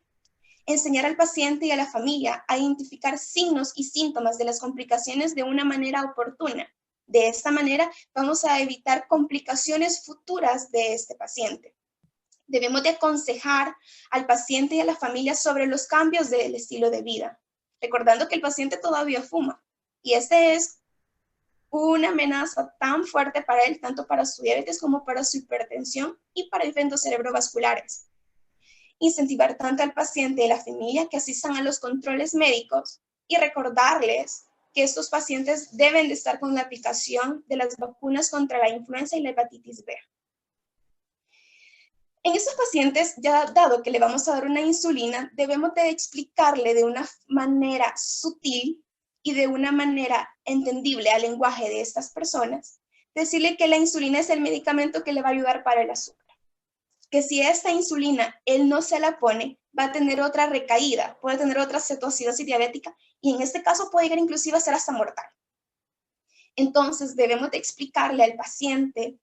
enseñar al paciente y a la familia a identificar signos y síntomas de las complicaciones de una manera oportuna. De esta manera vamos a evitar complicaciones futuras de este paciente. Debemos de aconsejar al paciente y a la familia sobre los cambios del estilo de vida, recordando que el paciente todavía fuma y este es una amenaza tan fuerte para él, tanto para su diabetes como para su hipertensión y para eventos cerebrovasculares. Incentivar tanto al paciente y a la familia que asistan a los controles médicos y recordarles que estos pacientes deben de estar con la aplicación de las vacunas contra la influenza y la hepatitis B. En estos pacientes, ya dado que le vamos a dar una insulina, debemos de explicarle de una manera sutil y de una manera entendible al lenguaje de estas personas, decirle que la insulina es el medicamento que le va a ayudar para el azúcar. Que si esta insulina él no se la pone, va a tener otra recaída, puede tener otra cetoacidosis diabética y en este caso puede llegar inclusive a ser hasta mortal. Entonces debemos de explicarle al paciente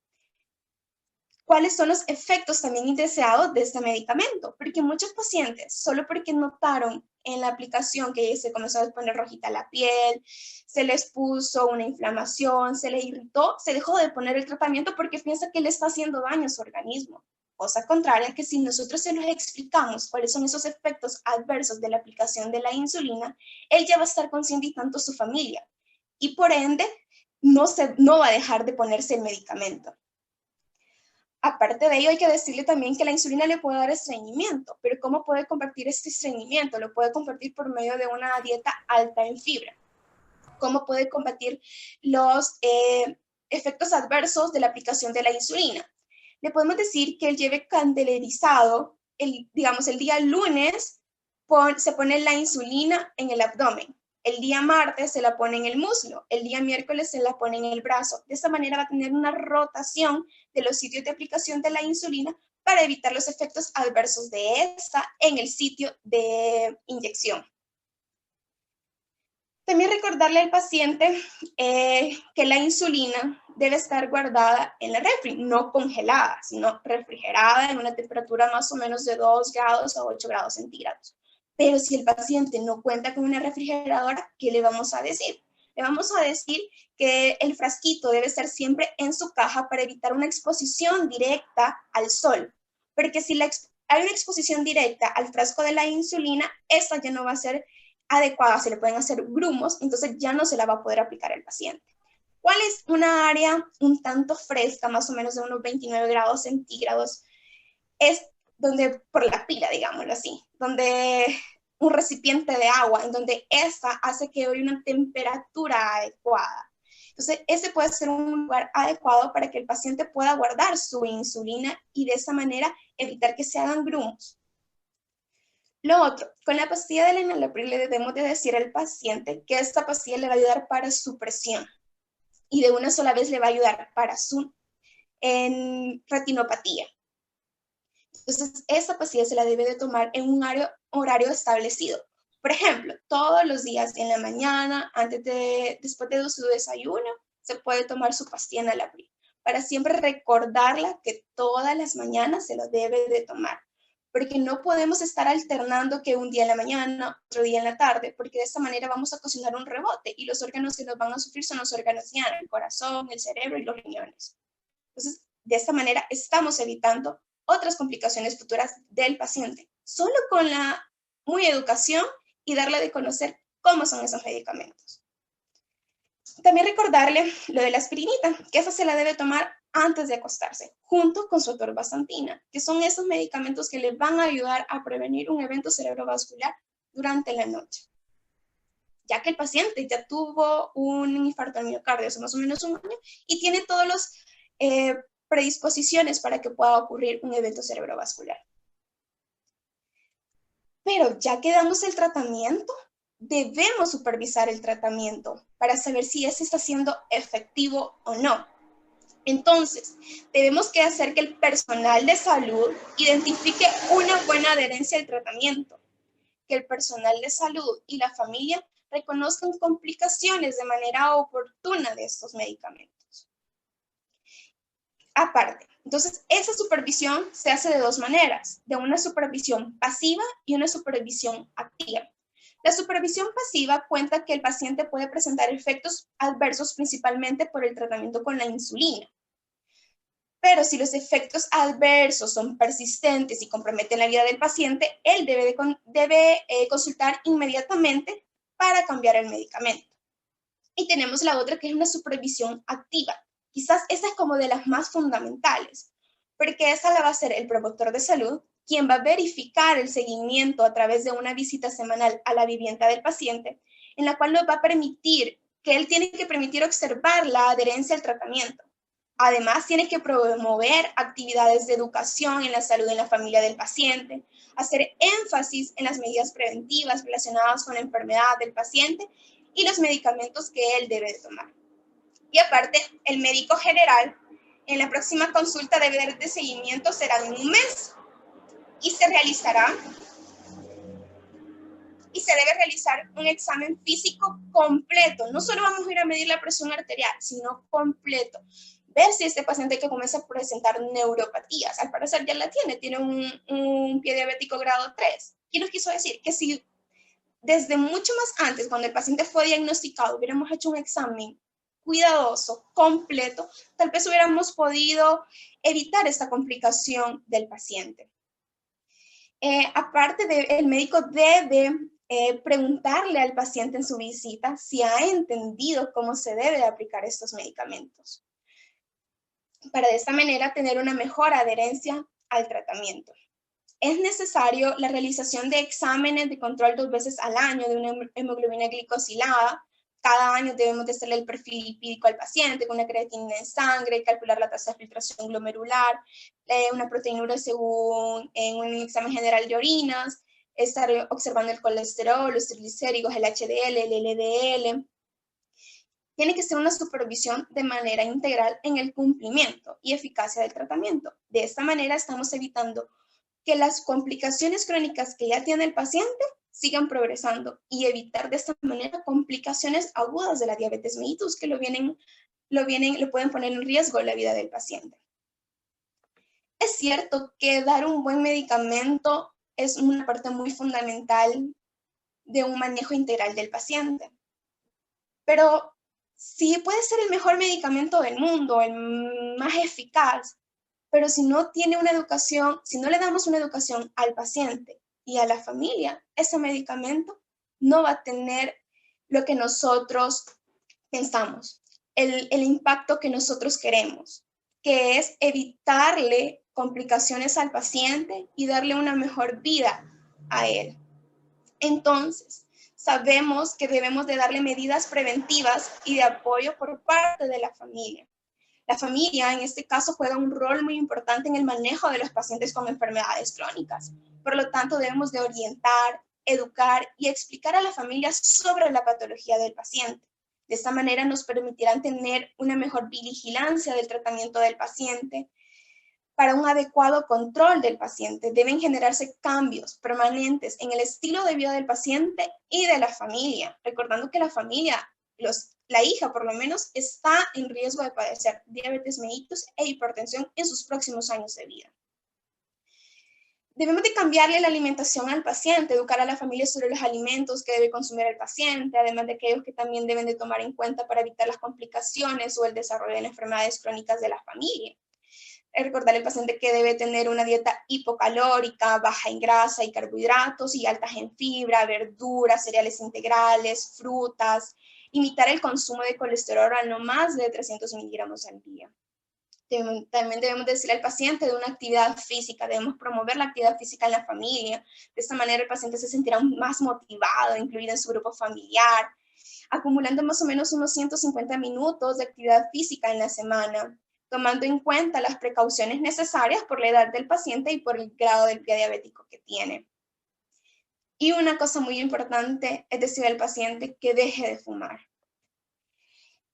cuáles son los efectos también indeseados de este medicamento, porque muchos pacientes, solo porque notaron en la aplicación que se comenzó a poner rojita la piel, se les puso una inflamación, se les irritó, se dejó de poner el tratamiento porque piensa que le está haciendo daño a su organismo. Cosa contraria, que si nosotros se los explicamos cuáles son esos efectos adversos de la aplicación de la insulina, él ya va a estar consciente y tanto su familia. Y por ende, no va a dejar de ponerse el medicamento. Aparte de ello, hay que decirle también que la insulina le puede dar estreñimiento, pero ¿cómo puede combatir este estreñimiento? Lo puede combatir por medio de una dieta alta en fibra. ¿Cómo puede combatir los efectos adversos de la aplicación de la insulina? Le podemos decir que él lleve candelerizado, digamos, el día lunes se pone la insulina en el abdomen, el día martes se la pone en el muslo, el día miércoles se la pone en el brazo. De esta manera va a tener una rotación de los sitios de aplicación de la insulina para evitar los efectos adversos de esta en el sitio de inyección. También recordarle al paciente que la insulina debe estar guardada en la refri, no congelada, sino refrigerada en una temperatura más o menos de 2 grados a 8 grados centígrados. Pero si el paciente no cuenta con una refrigeradora, ¿qué le vamos a decir? Le vamos a decir que el frasquito debe estar siempre en su caja para evitar una exposición directa al sol. Porque si hay una exposición directa al frasco de la insulina, esta ya no va a ser adecuada, se le pueden hacer grumos, entonces ya no se la va a poder aplicar al paciente. ¿Cuál es una área un tanto fresca, más o menos de unos 29 grados centígrados? Es donde, por la pila, digámoslo así, donde un recipiente de agua, en donde esta hace que haya una temperatura adecuada. Entonces, ese puede ser un lugar adecuado para que el paciente pueda guardar su insulina y de esa manera evitar que se hagan grumos. Lo otro, con la pastilla del enalapril le debemos de decir al paciente que esta pastilla le va a ayudar para su presión y de una sola vez le va a ayudar para su retinopatía. Entonces, esta pastilla se la debe de tomar en un horario establecido. Por ejemplo, todos los días en la mañana, después de su desayuno, se puede tomar su pastilla enalapril para siempre recordarla que todas las mañanas se lo debe de tomar. porque no podemos estar alternando que un día en la mañana, otro día en la tarde, porque de esta manera vamos a ocasionar un rebote y los órganos que nos van a sufrir son los órganos diana, el corazón, el cerebro y los riñones. Entonces, de esta manera estamos evitando otras complicaciones futuras del paciente, solo con la muy educación y darle de conocer cómo son esos medicamentos. También recordarle lo de la aspirinita, que esa se la debe tomar antes de acostarse, junto con su atorvastatina, que son esos medicamentos que le van a ayudar a prevenir un evento cerebrovascular durante la noche. Ya que el paciente ya tuvo un infarto al miocardio hace más o menos un año y tiene todas las predisposiciones para que pueda ocurrir un evento cerebrovascular. Pero ya que damos el tratamiento, debemos supervisar el tratamiento para saber si ese está siendo efectivo o no. Entonces, debemos hacer que el personal de salud identifique una buena adherencia al tratamiento, que el personal de salud y la familia reconozcan complicaciones de manera oportuna de estos medicamentos. Aparte, entonces, esa supervisión se hace de dos maneras, de una supervisión pasiva y una supervisión activa. La supervisión pasiva cuenta que el paciente puede presentar efectos adversos principalmente por el tratamiento con la insulina. Pero si los efectos adversos son persistentes y comprometen la vida del paciente, él debe consultar inmediatamente para cambiar el medicamento. Y tenemos la otra que es una supervisión activa. Quizás esa es como de las más fundamentales, porque esa la va a hacer el promotor de salud, quien va a verificar el seguimiento a través de una visita semanal a la vivienda del paciente, en la cual nos va a permitir, que él tiene que permitir observar la adherencia al tratamiento. Además, tiene que promover actividades de educación en la salud en la familia del paciente, hacer énfasis en las medidas preventivas relacionadas con la enfermedad del paciente y los medicamentos que él debe tomar. Y aparte, el médico general en la próxima consulta de seguimiento será en un mes y se debe realizar un examen físico completo. No solo vamos a ir a medir la presión arterial, sino completo. Ver si este paciente que comienza a presentar neuropatías, al parecer ya la tiene un pie diabético grado 3. ¿Qué nos quiso decir? Que si desde mucho más antes, cuando el paciente fue diagnosticado, hubiéramos hecho un examen cuidadoso, completo, tal vez hubiéramos podido evitar esta complicación del paciente. Aparte, el médico debe preguntarle al paciente en su visita si ha entendido cómo se debe aplicar estos medicamentos, para de esta manera tener una mejor adherencia al tratamiento. Es necesario la realización de exámenes de control 2 veces al año de una hemoglobina glicosilada. Cada año debemos de hacerle el perfil lipídico al paciente con una creatinina en sangre, calcular la tasa de filtración glomerular, una proteinura según en un examen general de orinas, estar observando el colesterol, los triglicéridos, el HDL, el LDL. Tiene que ser una supervisión de manera integral en el cumplimiento y eficacia del tratamiento. De esta manera estamos evitando que las complicaciones crónicas que ya tiene el paciente sigan progresando y evitar de esta manera complicaciones agudas de la diabetes mellitus que lo pueden poner en riesgo la vida del paciente. Es cierto que dar un buen medicamento es una parte muy fundamental de un manejo integral del paciente, pero sí puede ser el mejor medicamento del mundo, el más eficaz, pero si no tiene una educación, si no le damos una educación al paciente y a la familia, ese medicamento no va a tener lo que nosotros pensamos, el impacto que nosotros queremos, que es evitarle complicaciones al paciente y darle una mejor vida a él. Entonces, sabemos que debemos de darle medidas preventivas y de apoyo por parte de la familia. La familia, en este caso, juega un rol muy importante en el manejo de los pacientes con enfermedades crónicas. Por lo tanto, debemos de orientar, educar y explicar a la familia sobre la patología del paciente. De esta manera nos permitirán tener una mejor vigilancia del tratamiento del paciente. Para un adecuado control del paciente, deben generarse cambios permanentes en el estilo de vida del paciente y de la familia, recordando que la familia, la hija por lo menos, está en riesgo de padecer diabetes mellitus e hipertensión en sus próximos años de vida. Debemos de cambiarle la alimentación al paciente, educar a la familia sobre los alimentos que debe consumir el paciente, además de aquellos que también deben de tomar en cuenta para evitar las complicaciones o el desarrollo de las enfermedades crónicas de la familia. Recordarle al paciente que debe tener una dieta hipocalórica, baja en grasa y carbohidratos y altas en fibra, verduras, cereales integrales, frutas. Limitar el consumo de colesterol a no más de 300 miligramos al día. También debemos decirle al paciente de una actividad física, debemos promover la actividad física en la familia. De esta manera el paciente se sentirá más motivado, incluido en su grupo familiar, acumulando más o menos unos 150 minutos de actividad física en la semana, tomando en cuenta las precauciones necesarias por la edad del paciente y por el grado del pie diabético que tiene. Y una cosa muy importante es decirle al paciente que deje de fumar.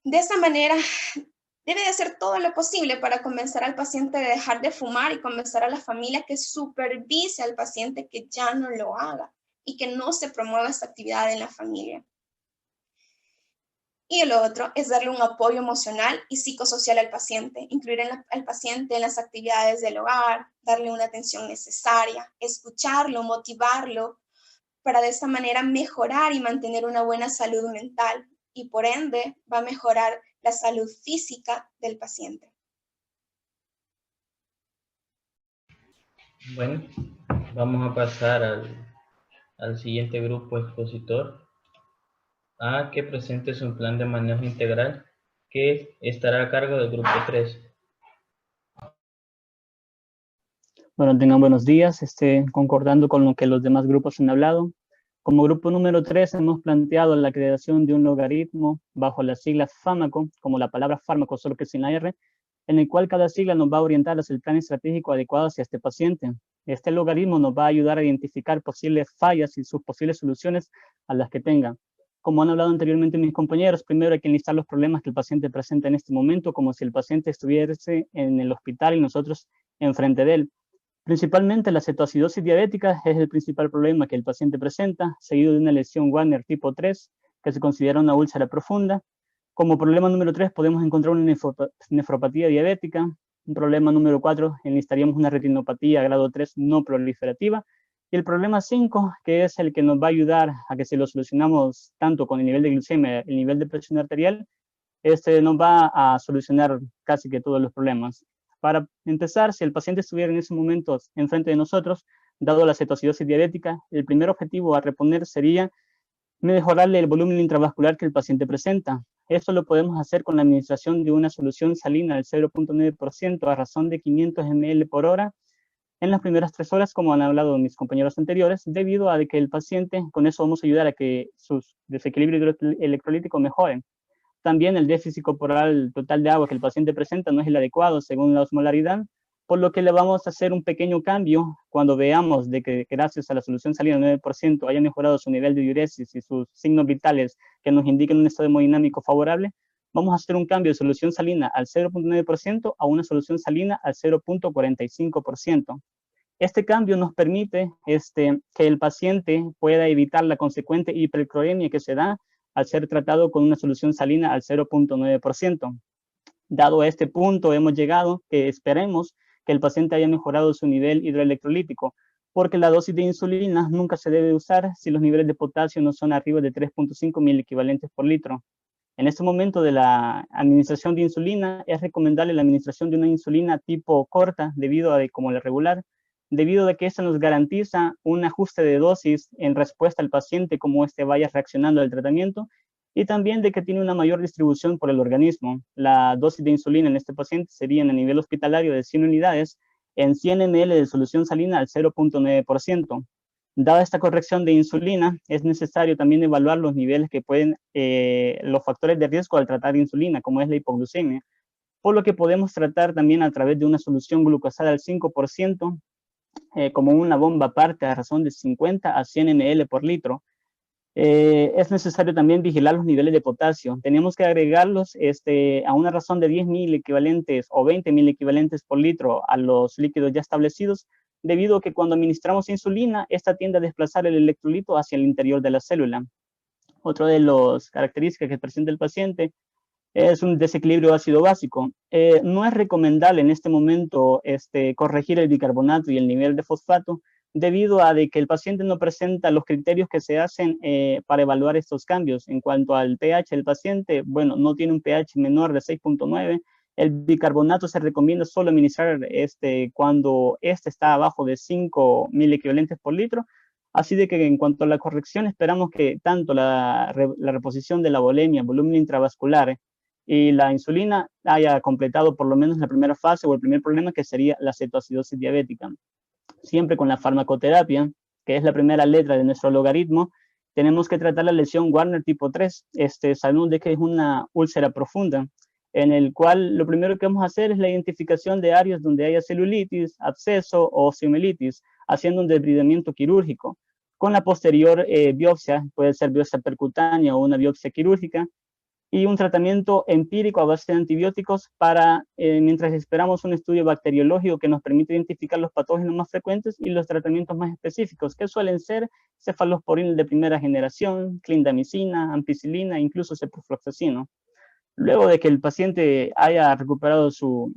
De esta manera, debe de hacer todo lo posible para convencer al paciente de dejar de fumar y convencer a la familia que supervise al paciente que ya no lo haga y que no se promueva esta actividad en la familia. Y el otro es darle un apoyo emocional y psicosocial al paciente, incluir al paciente en las actividades del hogar, darle una atención necesaria, escucharlo, motivarlo, para de esta manera mejorar y mantener una buena salud mental y por ende va a mejorar la salud física del paciente. Bueno, vamos a pasar al siguiente grupo expositor a que presente su plan de manejo integral que estará a cargo del grupo 3. Bueno, tengan buenos días, concordando con lo que los demás grupos han hablado. Como grupo número 3 hemos planteado la creación de un logaritmo bajo las siglas fármaco, como la palabra fármaco solo que sin la R, en el cual cada sigla nos va a orientar hacia el plan estratégico adecuado hacia este paciente. Este logaritmo nos va a ayudar a identificar posibles fallas y sus posibles soluciones a las que tenga. Como han hablado anteriormente mis compañeros, primero hay que enlistar los problemas que el paciente presenta en este momento, como si el paciente estuviese en el hospital y nosotros enfrente de él. Principalmente la cetoacidosis diabética es el principal problema que el paciente presenta, seguido de una lesión Wagner tipo 3, que se considera una úlcera profunda. Como problema número 3 podemos encontrar una nefropatía diabética. Un problema número 4 enlistaríamos una retinopatía grado 3 no proliferativa. Y el problema 5, que es el que nos va a ayudar a que si lo solucionamos tanto con el nivel de glucemia, el nivel de presión arterial, nos va a solucionar casi que todos los problemas. Para empezar, si el paciente estuviera en esos momentos enfrente de nosotros, dado la cetoacidosis diabética, el primer objetivo a reponer sería mejorarle el volumen intravascular que el paciente presenta. Esto lo podemos hacer con la administración de una solución salina del 0.9% a razón de 500 ml por hora en las primeras 3 horas, como han hablado mis compañeros anteriores, debido a que el paciente, con eso vamos a ayudar a que sus desequilibrios electrolíticos mejoren. También el déficit corporal total de agua que el paciente presenta no es el adecuado según la osmolaridad, por lo que le vamos a hacer un pequeño cambio cuando veamos de que gracias a la solución salina del 9% haya mejorado su nivel de diuresis y sus signos vitales que nos indiquen un estado hemodinámico favorable. Vamos a hacer un cambio de solución salina al 0.9% a una solución salina al 0.45%. Este cambio nos permite que el paciente pueda evitar la consecuente hipercloemia que se da al ser tratado con una solución salina al 0.9%. Dado a este punto hemos llegado que esperemos que el paciente haya mejorado su nivel hidroelectrolítico, porque la dosis de insulina nunca se debe usar si los niveles de potasio no son arriba de 3.5 miliequivalentes por litro. En este momento de la administración de insulina es recomendable la administración de una insulina tipo corta, debido a como la regular, debido a que esta nos garantiza un ajuste de dosis en respuesta al paciente como vaya reaccionando al tratamiento, y también de que tiene una mayor distribución por el organismo. La dosis de insulina en este paciente sería a nivel hospitalario de 100 unidades en 100 ml de solución salina al 0.9%. Dada esta corrección de insulina, es necesario también evaluar los niveles que pueden, los factores de riesgo al tratar insulina, como es la hipoglucemia, por lo que podemos tratar también a través de una solución glucosada al 5%, como una bomba aparte a razón de 50 a 100 ml por litro. Es necesario también vigilar los niveles de potasio. Tenemos que agregarlos a una razón de 10.000 equivalentes o 20.000 equivalentes por litro a los líquidos ya establecidos, debido a que cuando administramos insulina, esta tiende a desplazar el electrolito hacia el interior de la célula. Otra de las características que presenta el paciente es un desequilibrio ácido básico. No es recomendable en este momento corregir el bicarbonato y el nivel de fosfato, debido a de que el paciente no presenta los criterios que se hacen para evaluar estos cambios. En cuanto al pH, el paciente, bueno, no tiene un pH menor de 6.9. El bicarbonato se recomienda solo administrar cuando está abajo de 5 miliequivalentes por litro. Así de que en cuanto a la corrección, esperamos que tanto la reposición de la volemia, volumen intravascular y la insulina haya completado por lo menos la primera fase o el primer problema, que sería la cetoacidosis diabética. Siempre con la farmacoterapia, que es la primera letra de nuestro logaritmo, tenemos que tratar la lesión Warner tipo 3. Sabemos de que es una úlcera profunda, en el cual lo primero que vamos a hacer es la identificación de áreas donde haya celulitis, absceso o osteomielitis, haciendo un debridamiento quirúrgico. Con la posterior biopsia, puede ser biopsia percutánea o una biopsia quirúrgica, y un tratamiento empírico a base de antibióticos mientras esperamos un estudio bacteriológico que nos permite identificar los patógenos más frecuentes y los tratamientos más específicos, que suelen ser cefalosporin de primera generación, clindamicina, ampicilina, incluso ciprofloxacino. Luego de que el paciente haya recuperado su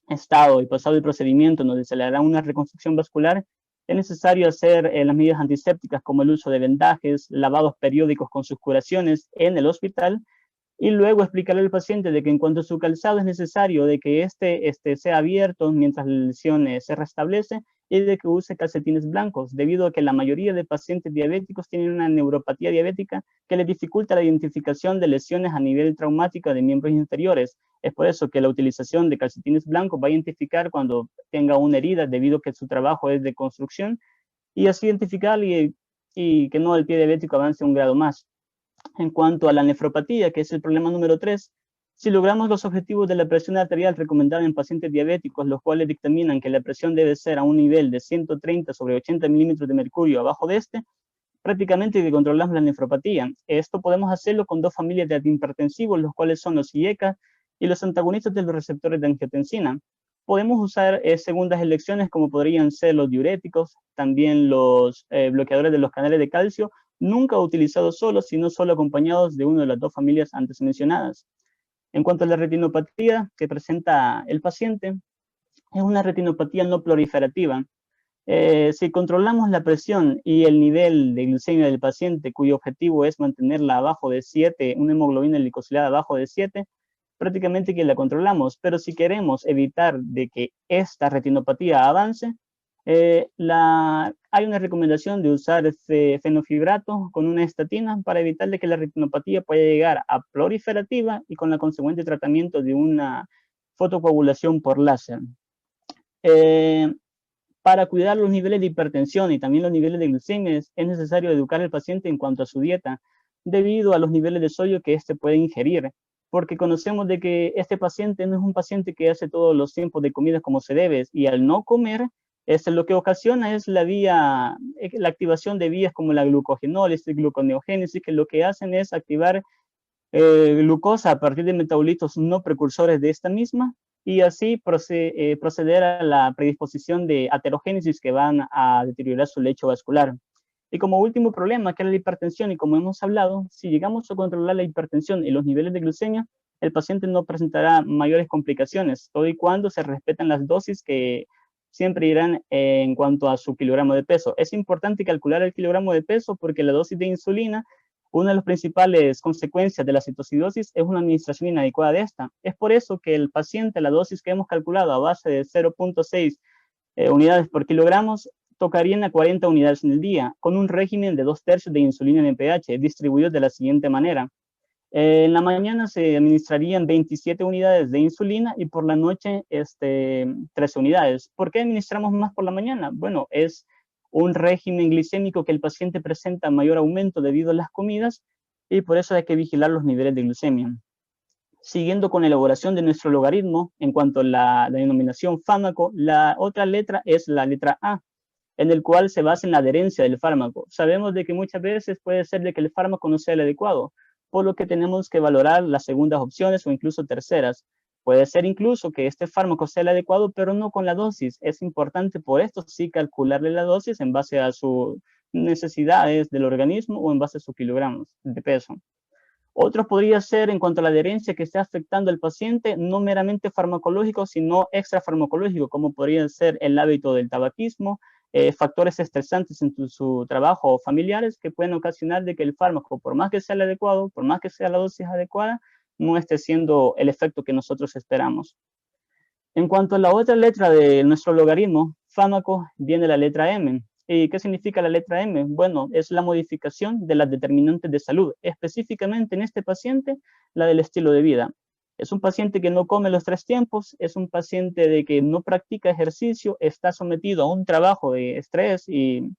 estado y pasado el procedimiento donde se le hará una reconstrucción vascular, es necesario hacer las medidas antisépticas como el uso de vendajes, lavados periódicos con sus curaciones en el hospital, y luego explicarle al paciente de que en cuanto a su calzado es necesario de que sea abierto mientras la lesión se restablece, y de que use calcetines blancos, debido a que la mayoría de pacientes diabéticos tienen una neuropatía diabética que les dificulta la identificación de lesiones a nivel traumático de miembros inferiores. Es por eso que la utilización de calcetines blancos va a identificar cuando tenga una herida, debido a que su trabajo es de construcción, y así identificar y que no el pie diabético avance un grado más. En cuanto a la nefropatía, que es el problema número 3, si logramos los objetivos de la presión arterial recomendada en pacientes diabéticos, los cuales dictaminan que la presión debe ser a un nivel de 130/80 milímetros de mercurio abajo de prácticamente que controlamos la nefropatía. Esto podemos hacerlo con 2 familias de antihipertensivos, los cuales son los IECA y los antagonistas de los receptores de angiotensina. Podemos usar segundas elecciones como podrían ser los diuréticos, también los bloqueadores de los canales de calcio, nunca utilizados solos, sino solo acompañados de una de las 2 familias antes mencionadas. En cuanto a la retinopatía que presenta el paciente, es una retinopatía no proliferativa. Si controlamos la presión y el nivel de glucemia del paciente, cuyo objetivo es mantenerla abajo de 7, una hemoglobina glicosilada abajo de 7, prácticamente que la controlamos. Pero si queremos evitar de que esta retinopatía avance, hay una recomendación de usar fenofibrato con una estatina para evitar de que la retinopatía pueda llegar a proliferativa y con la consecuente tratamiento de una fotocoagulación por láser. Para cuidar los niveles de hipertensión y también los niveles de glucemia, es necesario educar al paciente en cuanto a su dieta, debido a los niveles de sodio que puede ingerir, porque conocemos de que este paciente no es un paciente que hace todos los tiempos de comida como se debe, y al no comer, lo que ocasiona es la activación de vías como la glucogenólisis, gluconeogénesis, que lo que hacen es activar glucosa a partir de metabolitos no precursores de esta misma, y así proceder a la predisposición de aterogénesis que van a deteriorar su lecho vascular. Y como último problema, que es la hipertensión, y como hemos hablado, si llegamos a controlar la hipertensión y los niveles de glucemia, el paciente no presentará mayores complicaciones, todo y cuando se respetan las dosis que siempre irán en cuanto a su kilogramo de peso. Es importante calcular el kilogramo de peso porque la dosis de insulina, una de las principales consecuencias de la cetoacidosis es una administración inadecuada de esta. Es por eso que el paciente, la dosis que hemos calculado a base de 0.6 unidades por kilogramos, tocarían a 40 unidades en el día, con un régimen de 2/3 de insulina en pH, distribuido de la siguiente manera. En la mañana se administrarían 27 unidades de insulina y por la noche 13 unidades. ¿Por qué administramos más por la mañana? Bueno, es un régimen glicémico que el paciente presenta mayor aumento debido a las comidas y por eso hay que vigilar los niveles de glucemia. Siguiendo con la elaboración de nuestro logaritmo, en cuanto a la denominación fármaco, la otra letra es la letra A, en el cual se basa en la adherencia del fármaco. Sabemos de que muchas veces puede ser de que el fármaco no sea el adecuado, por lo que tenemos que valorar las segundas opciones o incluso terceras. Puede ser incluso que este fármaco sea el adecuado, pero no con la dosis. Es importante por esto sí calcularle la dosis en base a sus necesidades del organismo o en base a sus kilogramos de peso. Otros podría ser en cuanto a la adherencia que esté afectando al paciente, no meramente farmacológico, sino extrafarmacológico, como podría ser el hábito del tabaquismo, factores estresantes en su trabajo o familiares que pueden ocasionar de que el fármaco, por más que sea el adecuado, por más que sea la dosis adecuada, no esté siendo el efecto que nosotros esperamos. En cuanto a la otra letra de nuestro logaritmo, fármaco, viene la letra M. ¿Y qué significa la letra M? Bueno, es la modificación de las determinantes de salud, específicamente en este paciente, la del estilo de vida. Es un paciente que no come los 3 tiempos, es un paciente de que no practica ejercicio, está sometido a un trabajo de estrés y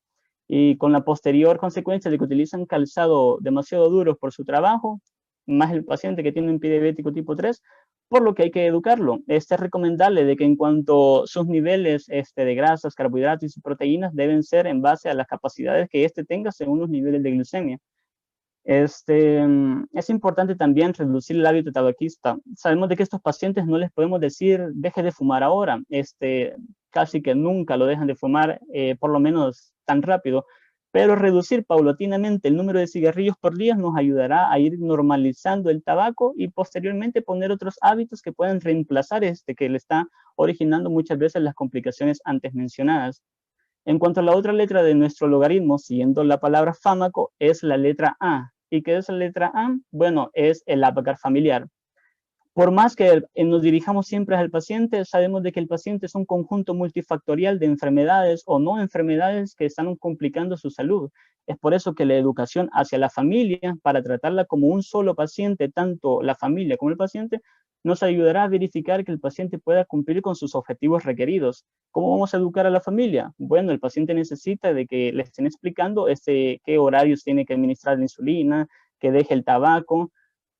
con la posterior consecuencia de que utilizan calzado demasiado duro por su trabajo, más el paciente que tiene un pie diabético tipo 3, por lo que hay que educarlo. Es recomendable de que en cuanto a sus niveles de grasas, carbohidratos y proteínas deben ser en base a las capacidades que tenga según los niveles de glucemia. Es importante también reducir el hábito tabaquista. Sabemos de que estos pacientes no les podemos decir deje de fumar ahora, casi que nunca lo dejan de fumar, por lo menos tan rápido, pero reducir paulatinamente el número de cigarrillos por día nos ayudará a ir normalizando el tabaco y posteriormente poner otros hábitos que puedan reemplazar que le está originando muchas veces las complicaciones antes mencionadas. En cuanto a la otra letra de nuestro logaritmo, siguiendo la palabra fármaco, es la letra A. ¿Y qué es la letra A? Bueno, es el abacate familiar. Por más que nos dirijamos siempre al paciente, sabemos de que el paciente es un conjunto multifactorial de enfermedades o no enfermedades que están complicando su salud. Es por eso que la educación hacia la familia, para tratarla como un solo paciente, tanto la familia como el paciente, nos ayudará a verificar que el paciente pueda cumplir con sus objetivos requeridos. ¿Cómo vamos a educar a la familia? Bueno, el paciente necesita de que le estén explicando qué horarios tiene que administrar la insulina, que deje el tabaco.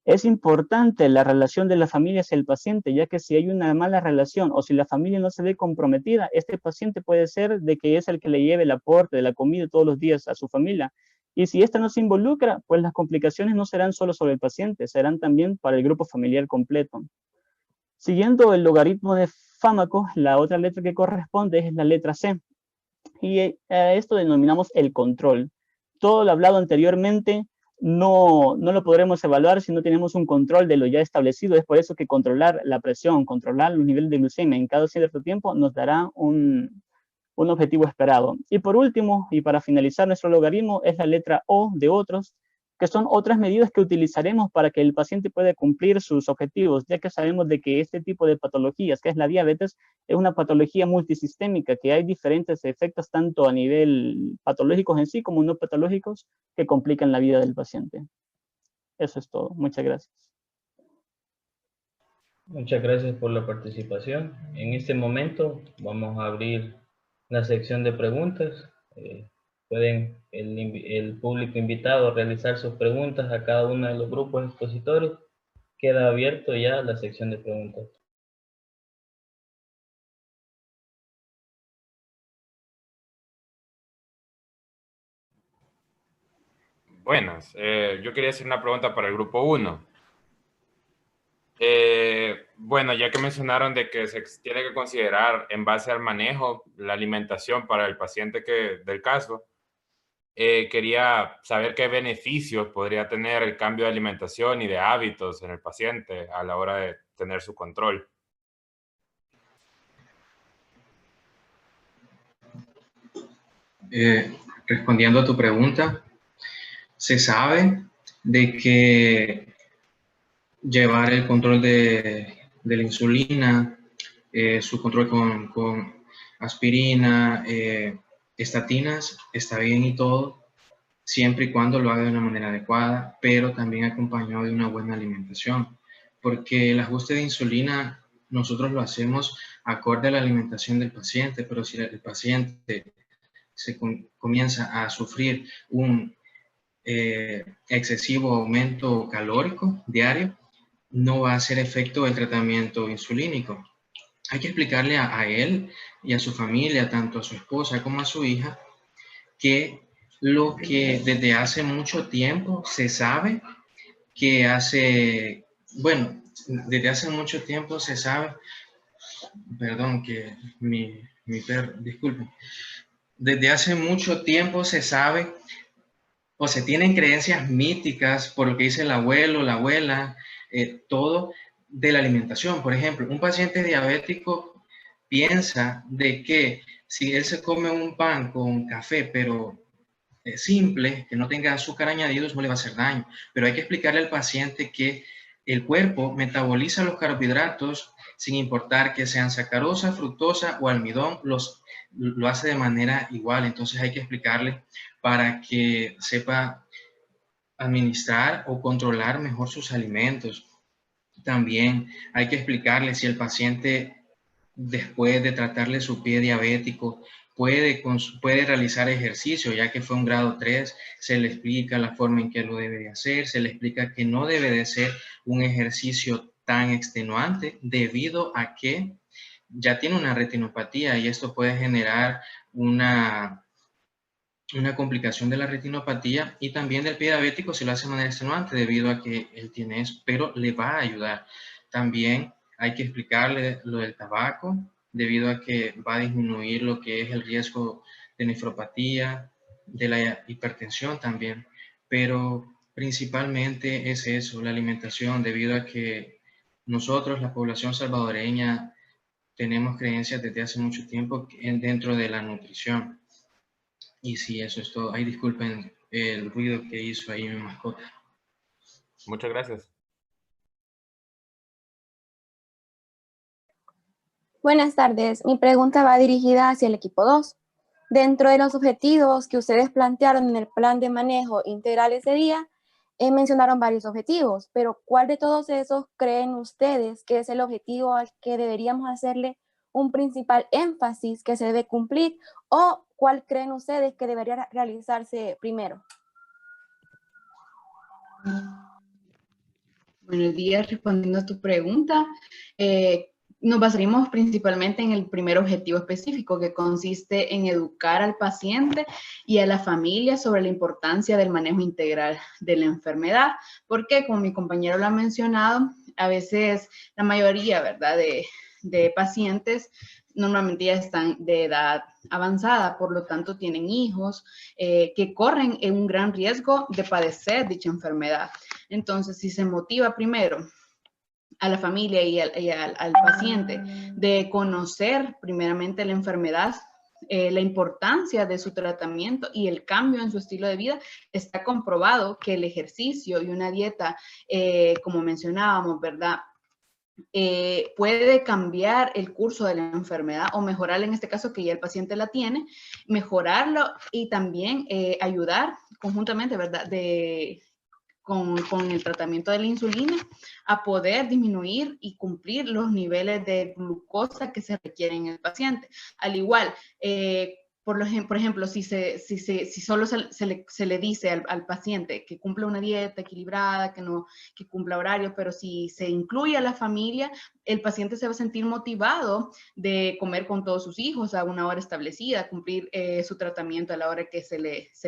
Es importante la relación de la familia hacia el paciente, ya que si hay una mala relación o si la familia no se ve comprometida, este paciente puede ser de que es el que le lleve el aporte de la comida todos los días a su familia. Y si esta no se involucra, pues las complicaciones no serán solo sobre el paciente, serán también para el grupo familiar completo. Siguiendo el logaritmo de fármaco, la otra letra que corresponde es la letra C. Y esto denominamos el control. Todo lo hablado anteriormente no lo podremos evaluar si no tenemos un control de lo ya establecido. Es por eso que controlar la presión, controlar los niveles de glucemia en cada cierto tiempo nos dará un objetivo esperado. Y por último, y para finalizar nuestro logaritmo, es la letra O de otros, que son otras medidas que utilizaremos para que el paciente pueda cumplir sus objetivos, ya que sabemos de que este tipo de patologías, que es la diabetes, es una patología multisistémica, que hay diferentes efectos tanto a nivel patológicos en sí como no patológicos que complican la vida del paciente. Eso es todo. Muchas gracias. Muchas gracias por la participación. En este momento vamos a abrir la sección de preguntas. Pueden el público invitado realizar sus preguntas a cada uno de los grupos expositores. Queda abierto ya la sección de preguntas. Buenas, yo quería hacer una pregunta para el grupo 1. Bueno, ya que mencionaron de que se tiene que considerar en base al manejo la alimentación para el paciente del caso, quería saber qué beneficios podría tener el cambio de alimentación y de hábitos en el paciente a la hora de tener su control. Respondiendo a tu pregunta, se sabe de que llevar el control de la insulina, su control con aspirina, estatinas, está bien y todo, siempre y cuando lo haga de una manera adecuada, pero también acompañado de una buena alimentación, porque el ajuste de insulina nosotros lo hacemos acorde a la alimentación del paciente, pero si el paciente comienza a sufrir un excesivo aumento calórico diario, no va a hacer efecto el tratamiento insulínico. Hay que explicarle a él y a su familia, tanto a su esposa como a su hija, que lo que desde hace mucho tiempo se sabe que desde hace mucho tiempo se sabe, perdón, que mi perro, disculpen, desde hace mucho tiempo se sabe o se tienen creencias míticas por lo que dice el abuelo, la abuela, todo de la alimentación. Por ejemplo, un paciente diabético piensa de que Si él se come un pan con café, pero simple, que no tenga azúcar añadidos, no le va a hacer daño. Pero hay que explicarle al paciente que el cuerpo metaboliza los carbohidratos sin importar que sean sacarosa, fructosa o almidón, lo hace de manera igual. Entonces hay que explicarle para que sepa administrar o controlar mejor sus alimentos. También hay que explicarle si el paciente, después de tratarle su pie diabético, puede realizar ejercicio, ya que fue un grado 3, se le explica la forma en que lo debe de hacer, se le explica que no debe de ser un ejercicio tan extenuante debido a que ya tiene una retinopatía y esto puede generar una complicación de la retinopatía y también del pie diabético si lo hace de manera extenuante debido a que él tiene eso, pero le va a ayudar. También hay que explicarle lo del tabaco debido a que va a disminuir lo que es el riesgo de nefropatía, de la hipertensión también, pero principalmente es eso, la alimentación, debido a que nosotros, la población salvadoreña, tenemos creencias desde hace mucho tiempo dentro de la nutrición. Y sí, eso es todo. Ay, disculpen el ruido que hizo ahí mi mascota. Muchas gracias. Buenas tardes. Mi pregunta va dirigida hacia el equipo 2. Dentro de los objetivos que ustedes plantearon en el plan de manejo integral ese día, mencionaron varios objetivos, pero ¿cuál de todos esos creen ustedes que es el objetivo al que deberíamos hacerle un principal énfasis que se debe cumplir, o cuál creen ustedes que debería realizarse primero? Buenos días, respondiendo a tu pregunta, nos basaremos principalmente en el primer objetivo específico, que consiste en educar al paciente y a la familia sobre la importancia del manejo integral de la enfermedad, porque como mi compañero lo ha mencionado, a veces la mayoría, ¿verdad?, de pacientes normalmente ya están de edad avanzada, por lo tanto tienen hijos que corren un gran riesgo de padecer dicha enfermedad. Entonces, si se motiva primero a la familia y al paciente de conocer primeramente la enfermedad, la importancia de su tratamiento y el cambio en su estilo de vida, está comprobado que el ejercicio y una dieta, como mencionábamos, ¿verdad?, puede cambiar el curso de la enfermedad o mejorar, en este caso que ya el paciente la tiene, mejorarlo y también ayudar conjuntamente, ¿verdad?, con el tratamiento de la insulina a poder disminuir y cumplir los niveles de glucosa que se requieren en el paciente. Al igual, por ejemplo, si solo se le dice al paciente que cumpla una dieta equilibrada, que cumpla horarios, pero si se incluye a la familia, el paciente se va a sentir motivado de comer con todos sus hijos a una hora establecida, cumplir su tratamiento a la hora que se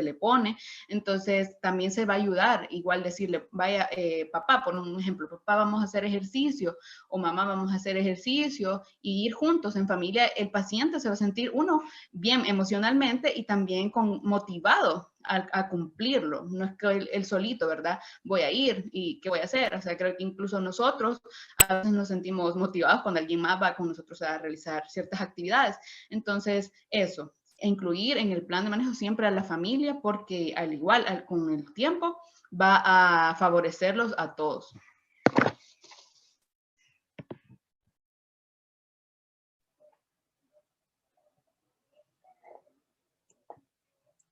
le pone. Entonces, también se va a ayudar, igual decirle, vaya, papá, por un ejemplo, papá, vamos a hacer ejercicio, o mamá, vamos a hacer ejercicio, y ir juntos en familia. El paciente se va a sentir, uno, bien emocionalmente y también motivado a cumplirlo. No es que él solito, ¿verdad?, voy a ir y ¿qué voy a hacer? O sea, creo que incluso nosotros a veces nos sentimos motivados cuando alguien más va con nosotros a realizar ciertas actividades. Entonces, eso, incluir en el plan de manejo siempre a la familia, porque al igual, con el tiempo, va a favorecerlos a todos.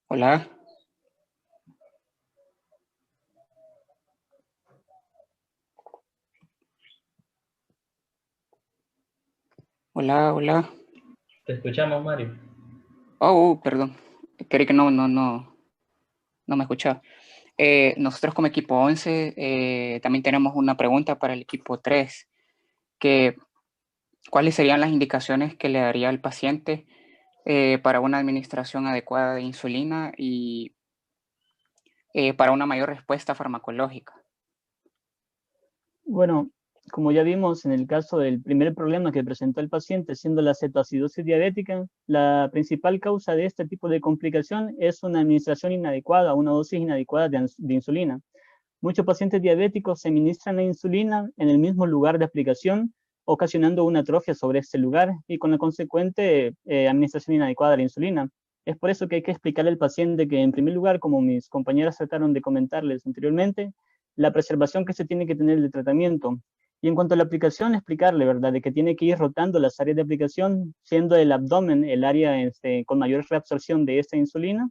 Hola. Hola, hola. Te escuchamos, Mario. Oh, perdón. Creí que no me escuchaba. Nosotros como equipo 11 también tenemos una pregunta para el equipo 3, que ¿cuáles serían las indicaciones que le daría al paciente para una administración adecuada de insulina y para una mayor respuesta farmacológica? Bueno, como ya vimos en el caso del primer problema que presentó el paciente, siendo la cetoacidosis diabética, la principal causa de este tipo de complicación es una administración inadecuada, una dosis inadecuada de insulina. Muchos pacientes diabéticos se administran la insulina en el mismo lugar de aplicación, ocasionando una atrofia sobre este lugar y con la consecuente administración inadecuada de la insulina. Es por eso que hay que explicarle al paciente que, en primer lugar, como mis compañeras trataron de comentarles anteriormente, la preservación que se tiene que tener del tratamiento. Y en cuanto a la aplicación, explicarle, ¿verdad?, de que tiene que ir rotando las áreas de aplicación, siendo el abdomen el área con mayor reabsorción de esta insulina,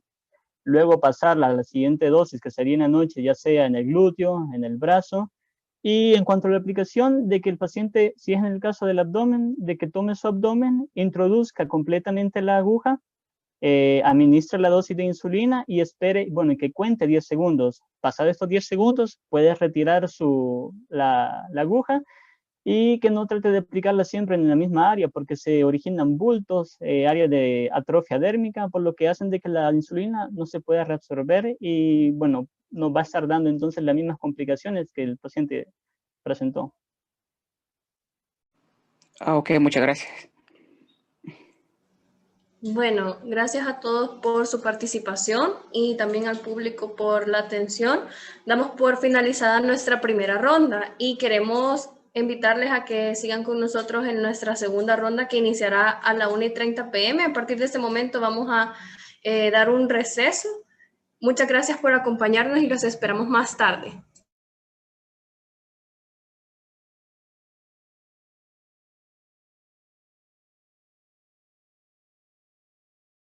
luego pasarla a la siguiente dosis, que sería en la noche, ya sea en el glúteo, en el brazo. Y en cuanto a la aplicación, de que el paciente, si es en el caso del abdomen, de que tome su abdomen, introduzca completamente la aguja, administre la dosis de insulina y espere, bueno, y que cuente 10 segundos. Pasado estos 10 segundos, puede retirar la aguja y que no trate de aplicarla siempre en la misma área porque se originan bultos, áreas de atrofia dérmica, por lo que hacen de que la insulina no se pueda reabsorber y, bueno, nos va a estar dando entonces las mismas complicaciones que el paciente presentó. Ok, muchas gracias. Bueno, gracias a todos por su participación y también al público por la atención. Damos por finalizada nuestra primera ronda y queremos invitarles a que sigan con nosotros en nuestra segunda ronda que iniciará a la 1:30 p.m. A partir de este momento vamos a dar un receso. Muchas gracias por acompañarnos y los esperamos más tarde.